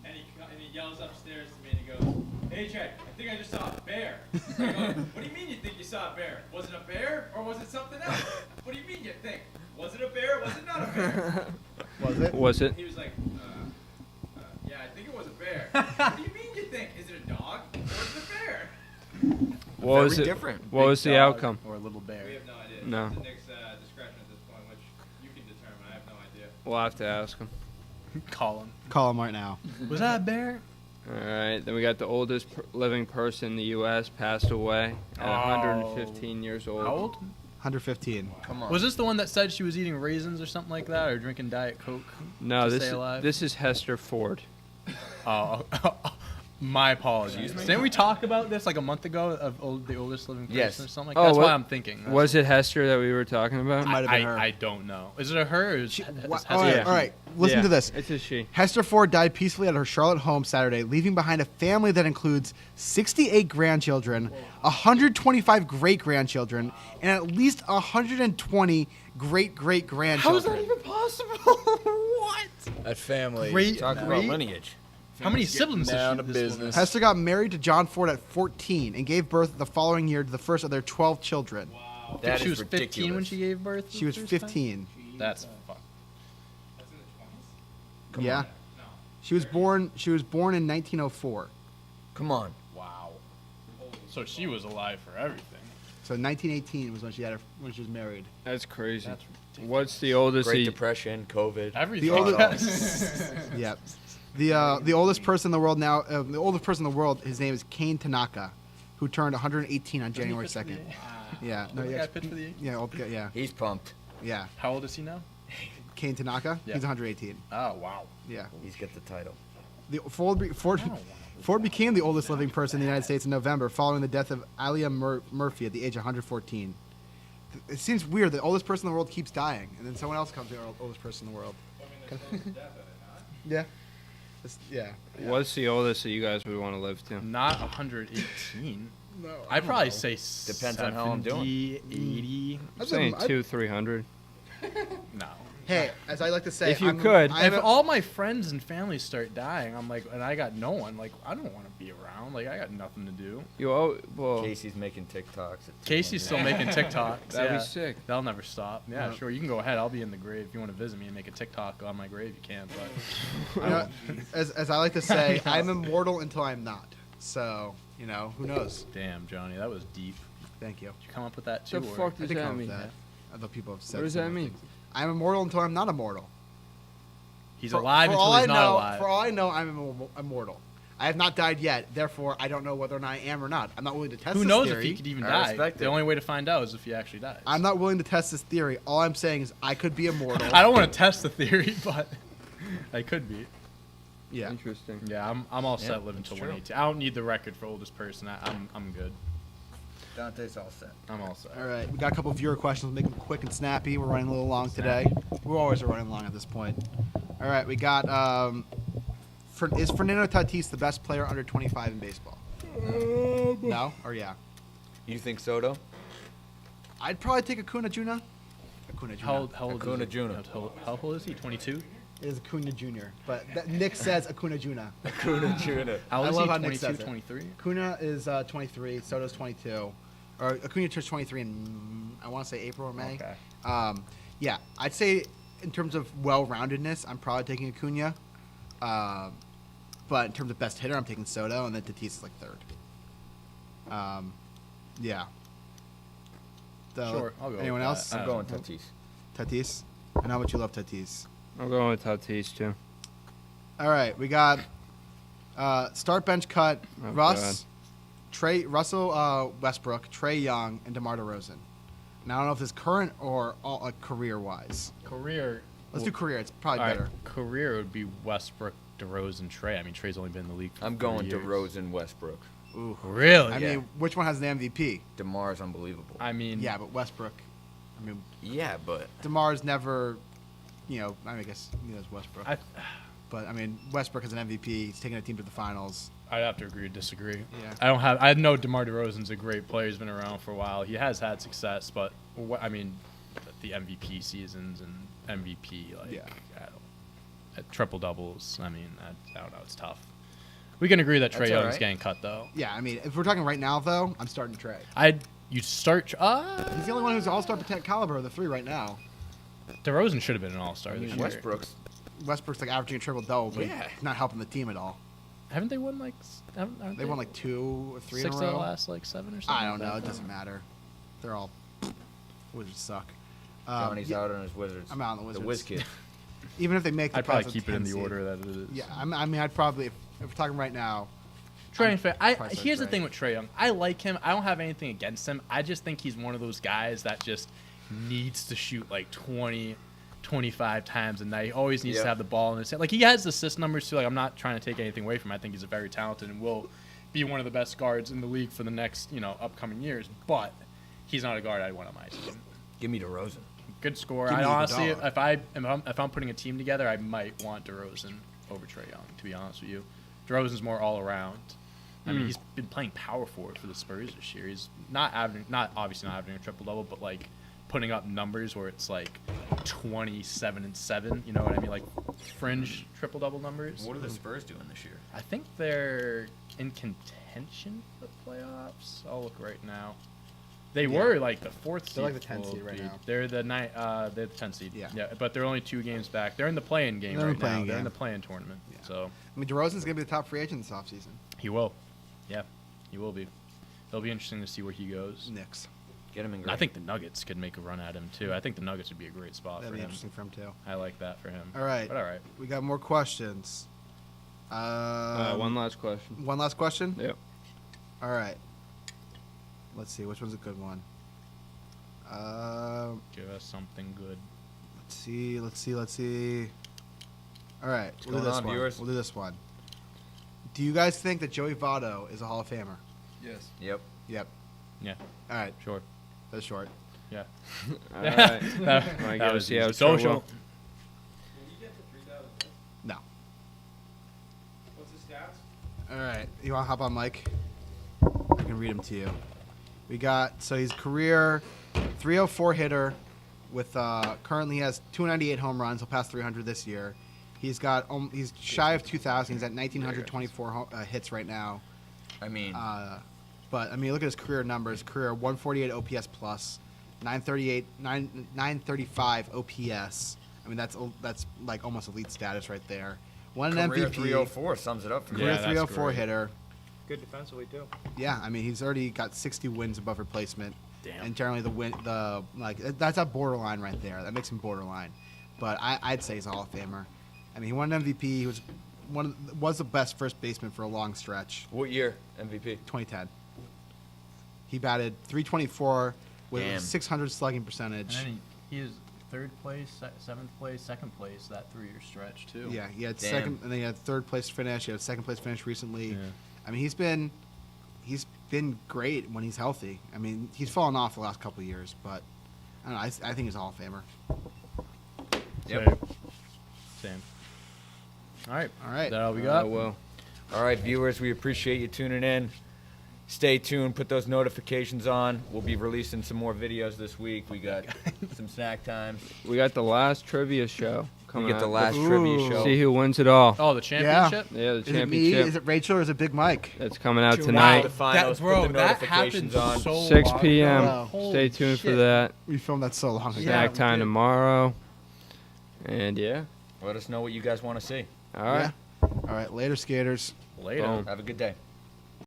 and he yells upstairs to me, and he goes, "Hey, Jack, I think I just saw a bear." I go, "What do you mean you think you saw a bear? Was it a bear or was it something else? What do you mean you think? Was it a bear? Was it not a bear?" Was it? Was it? He was like, "Yeah, I think it was a bear." "What do you mean you think? Is it a dog or is it a bear?" What was Very it? different. What was the Big dog outcome? Or a little bear. We have no idea. No. It's at Nick's discretion at this point, which you can determine. I have no idea. We'll have to ask him. Call him. Call him right now. Was that a bear? All right. Then we got the oldest living person in the U.S. passed away at 115 years old. How old? 115. Come on. Was this the one that said she was eating raisins or something like that, or drinking Diet Coke? No, to this stay is, alive? this is Hester Ford. Oh, my apologies. Didn't we talk about this like a month ago of the oldest living person Yes. or something like Oh, that? That's what- why I'm thinking. That's Was it Hester that we were talking about? might have been her. I don't know. Is it a her or is, She- is Wha- Hester- all right, Yeah. all right. Listen Yeah, to this. It's a she. Hester Ford died peacefully at her Charlotte home Saturday, leaving behind a family that includes 68 grandchildren, 125 great-grandchildren, and at least 120 great-great-grandchildren. possible? What? That family. Great. Talk about lineage. How many siblings down does to this woman business. have? Hester got married to John Ford at 14 and gave birth the following year to the first of their 12 children. Wow. That She is was 15 when ridiculous. she gave birth. She was the first time? 15. That's fuck. That's in the 20s? Come Yeah. on. No. She was born in 1904. Come on. Wow. So she was alive for everything. So 1918 was when she was married. That's crazy. That's What's the oldest? Great he- Depression, COVID. Everything. oldest- Yep. The oldest person in the world now, the oldest person in the world, his name is Kane Tanaka, who turned 118 on January 2nd. Yeah. No, The yeah. guy pitched for the Yankees? Yeah, old guy, yeah. He's pumped. Yeah. How old is he now? Kane Tanaka, Yeah. he's 118. Oh wow. Yeah. He's got the title. Ford became the oldest living person in the United States in November following the death of Alia Murphy at the age of 114. It seems weird that the oldest person in the world keeps dying, and then someone else comes to the oldest person in the world. I mean, there's no death at it, Yeah. Yeah. What's the oldest that you guys would want to live to? Not 118. No, I'd probably say Depends on how I'm doing. 80. I'm saying 200-300. No. Hey, as I like to say, If you could. If all my friends and family start dying, I'm like, and I got no one, like, I don't want to be around. Like, I got nothing to do. Well, Casey's making TikToks. Casey's still making TikToks. that'd yeah. be sick. That'll never stop. Yeah, sure. You can go ahead. I'll be in the grave. If you want to visit me and make a TikTok on my grave, you can. But You know, as I like to say, I'm immortal until I'm not. So, who knows? damn, Johnny, that was deep. Thank you. Did you come up with that too? The or- fuck I does did that come up with mean? that. Although people have said. What does that similar mean? things. I'm immortal until I'm not immortal. He's alive until he's not alive. For all I know, I'm immortal. I have not died yet. Therefore, I don't know whether or not I am or not. I'm not willing to test Who this knows theory. if he could even I die? respect The it. only way to find out is if he actually dies. I'm not willing to test this theory. All I'm saying is I could be immortal. I don't want to test the theory, but I could be. Yeah. Interesting. Yeah, I'm all Yeah, set living that's till true. 118. I don't need the record for oldest person. I'm good. Dante's all set. I'm all set. All right. We got a couple viewer questions. We'll make them quick and snappy. We're running a little long today. We're always running long at this point. All right. We got. Is Fernando Tatis the best player under 25 in baseball? No? Or yeah? You think Soto? I'd probably take Acuna Jr. Acuna Jr. How old Acuna is he? Jr. How old is he? 22? It is Acuna Jr. But Nick says Acuna Jr. Acuna Jr. How I old is love he? how Nick 22, says it. 23? Acuna is 23. Soto's 22. Or Acuna turns 23 in, I want to say April or May. Okay. Yeah, I'd say in terms of well-roundedness, I'm probably taking Acuna. But in terms of best hitter, I'm taking Soto, and then Tatis is like third. Yeah. So, Sure, I'll go anyone with else? that. I'm going Tatis. Tatis? And how much you love Tatis? I'm going with Tatis too. All right, we got start bench cut, Oh, Russ, Russell Westbrook, Trey Young, and DeMar DeRozan. Now, I don't know if this is current or career-wise. Career. Let's do career. It's probably All right, better. career would be Westbrook, DeRozan, Trey. I mean, Trey's only been in the league for I'm 3 going years. DeRozan, Westbrook. Ooh. Really? I Yeah. mean, which one has the MVP? DeMar's unbelievable. I mean, Yeah, but Westbrook. I mean, Yeah, but DeMar's never, I guess it's Westbrook. I, But, I mean, Westbrook is an MVP. He's taking a team to the finals. I'd have to agree to disagree. Yeah. I know DeMar DeRozan's a great player. He's been around for a while. He has had success, but I mean, the MVP seasons and MVP, like, Yeah. triple doubles. I mean, I don't know. It's tough. We can agree that Trey That's all Young's right. getting cut, though. Yeah, I mean, if we're talking right now, though, I'm starting Trey. You start. He's the only one who's all-star caliber of the three right now. DeRozan should have been an All-Star this year. Westbrook's. Westbrook's like averaging a triple-double, but Yeah. he's not helping the team at all. Haven't they won like? Aren't They won like 2 or 3 6 in a of the row. last like 7 or something. I don't like know. It that? doesn't matter. They're all Wizards suck. Johnny's yeah, out on his Wizards. I'm out on the Wizards. The Whiz Kid. Even if they make the I'd probably playoffs, keep it in the 10 seed. order that it is. Yeah, I mean, I'd probably, if we're talking right now, Trey I'm and Fair. probably start Here's the Trey. thing with Trey Young. I like him. I don't have anything against him. I just think he's one of those guys that just needs to shoot like 20, 25 times a night. He always needs to Yeah. have the ball in his hand. Like, he has the assist numbers too. Like, I'm not trying to take anything away from him. I think he's a very talented and will be one of the best guards in the league for the next, upcoming years. But he's not a guard I want on my team. Give me DeRozan. Good score. Give I me honestly, Iguodala. if I'm putting a team together, I might want DeRozan over Trey Young. To be honest with you, DeRozan's more all around. I mean, he's been playing power forward for the Spurs this year. He's obviously not averaging a triple double, but like putting up numbers where it's like 27 and 7. You know what I mean? Like fringe triple double numbers. What are the Spurs doing this year? I think they're in contention for the playoffs. I'll look right now. They were like the 4th seed. They're like the 10th will seed right be- now. They're the 10th seed. Yeah. But they're only 2 games back. They're in the play-in game They're in right the now. play-in They're in game. the play-in tournament. Yeah. So I mean, DeRozan's gonna be the top free agent this offseason. he will. Yeah, he will be. It'll be interesting to see where he goes. Knicks. Get him in. I think the Nuggets could make a run at him too. I think the Nuggets would be a great spot That'd for be him. interesting for him too. I like that for him. All right. But all right. We got more questions. One last question. One last question. Yep. All right. Let's see. Which one's a good one? Give us something good. Let's see. All right. We'll do going this on, one. viewers? We'll do this one. Do you guys think that Joey Votto is a Hall of Famer? Yes. Yep. Yep. Yeah, All right. sure. That's short. Yeah. All right. that, I that gotta was see how easy. Trey Social. will. Can you get to 3,000 hits? No. What's the stats? All right. You want to hop on Mike? I can read them to you. We got, so he's career 304 hitter with currently has 298 home runs. He'll pass 300 this year. He's got he's shy of 2,000. He's at 1,924 hits right now. I mean, But I mean, look at his career numbers. Career 148 OPS plus, 935 OPS. I mean, that's like almost elite status right there. Won an career MVP. 304 sums it up for me. Career Yeah, that's 304 great. hitter. Good defensively too. Yeah, I mean, he's already got 60 wins above replacement. Damn. And generally that's a borderline right there. That makes him borderline. But I'd say he's a Hall of Famer. I mean, he won an MVP. He was the best first baseman for a long stretch. What year MVP? 2010. He batted .324 with Damn. 600 slugging percentage. And then he is third place, seventh place, second place that 3-year stretch too. Yeah, he had Damn. second, and then he had third place finish. He had a second place finish recently. Yeah. I mean, he's been great when he's healthy. I mean, he's fallen off the last couple of years, but I don't know. I think he's a Hall of Famer. Yep. Same. All right. All right. That all we got? Well, All right, viewers, we appreciate you tuning in. Stay tuned. Put those notifications on. We'll be releasing some more videos this week. We got some snack times. we got the last trivia show coming We get the up. last Ooh. trivia show. See who wins it all. Oh, the championship? Yeah, the Is it me? championship. Is it Rachel? Or is it Big Mike? That's coming out Wow. tonight, The finals, put the that notifications happened on. so 6 long p.m. ago. Wow. Stay tuned for that. We filmed that so long ago. Yeah. Snack time we did. tomorrow. And yeah. Let us know what you guys want to see. All right. Yeah. All right. Later, skaters. Later. Boom. Have a good day.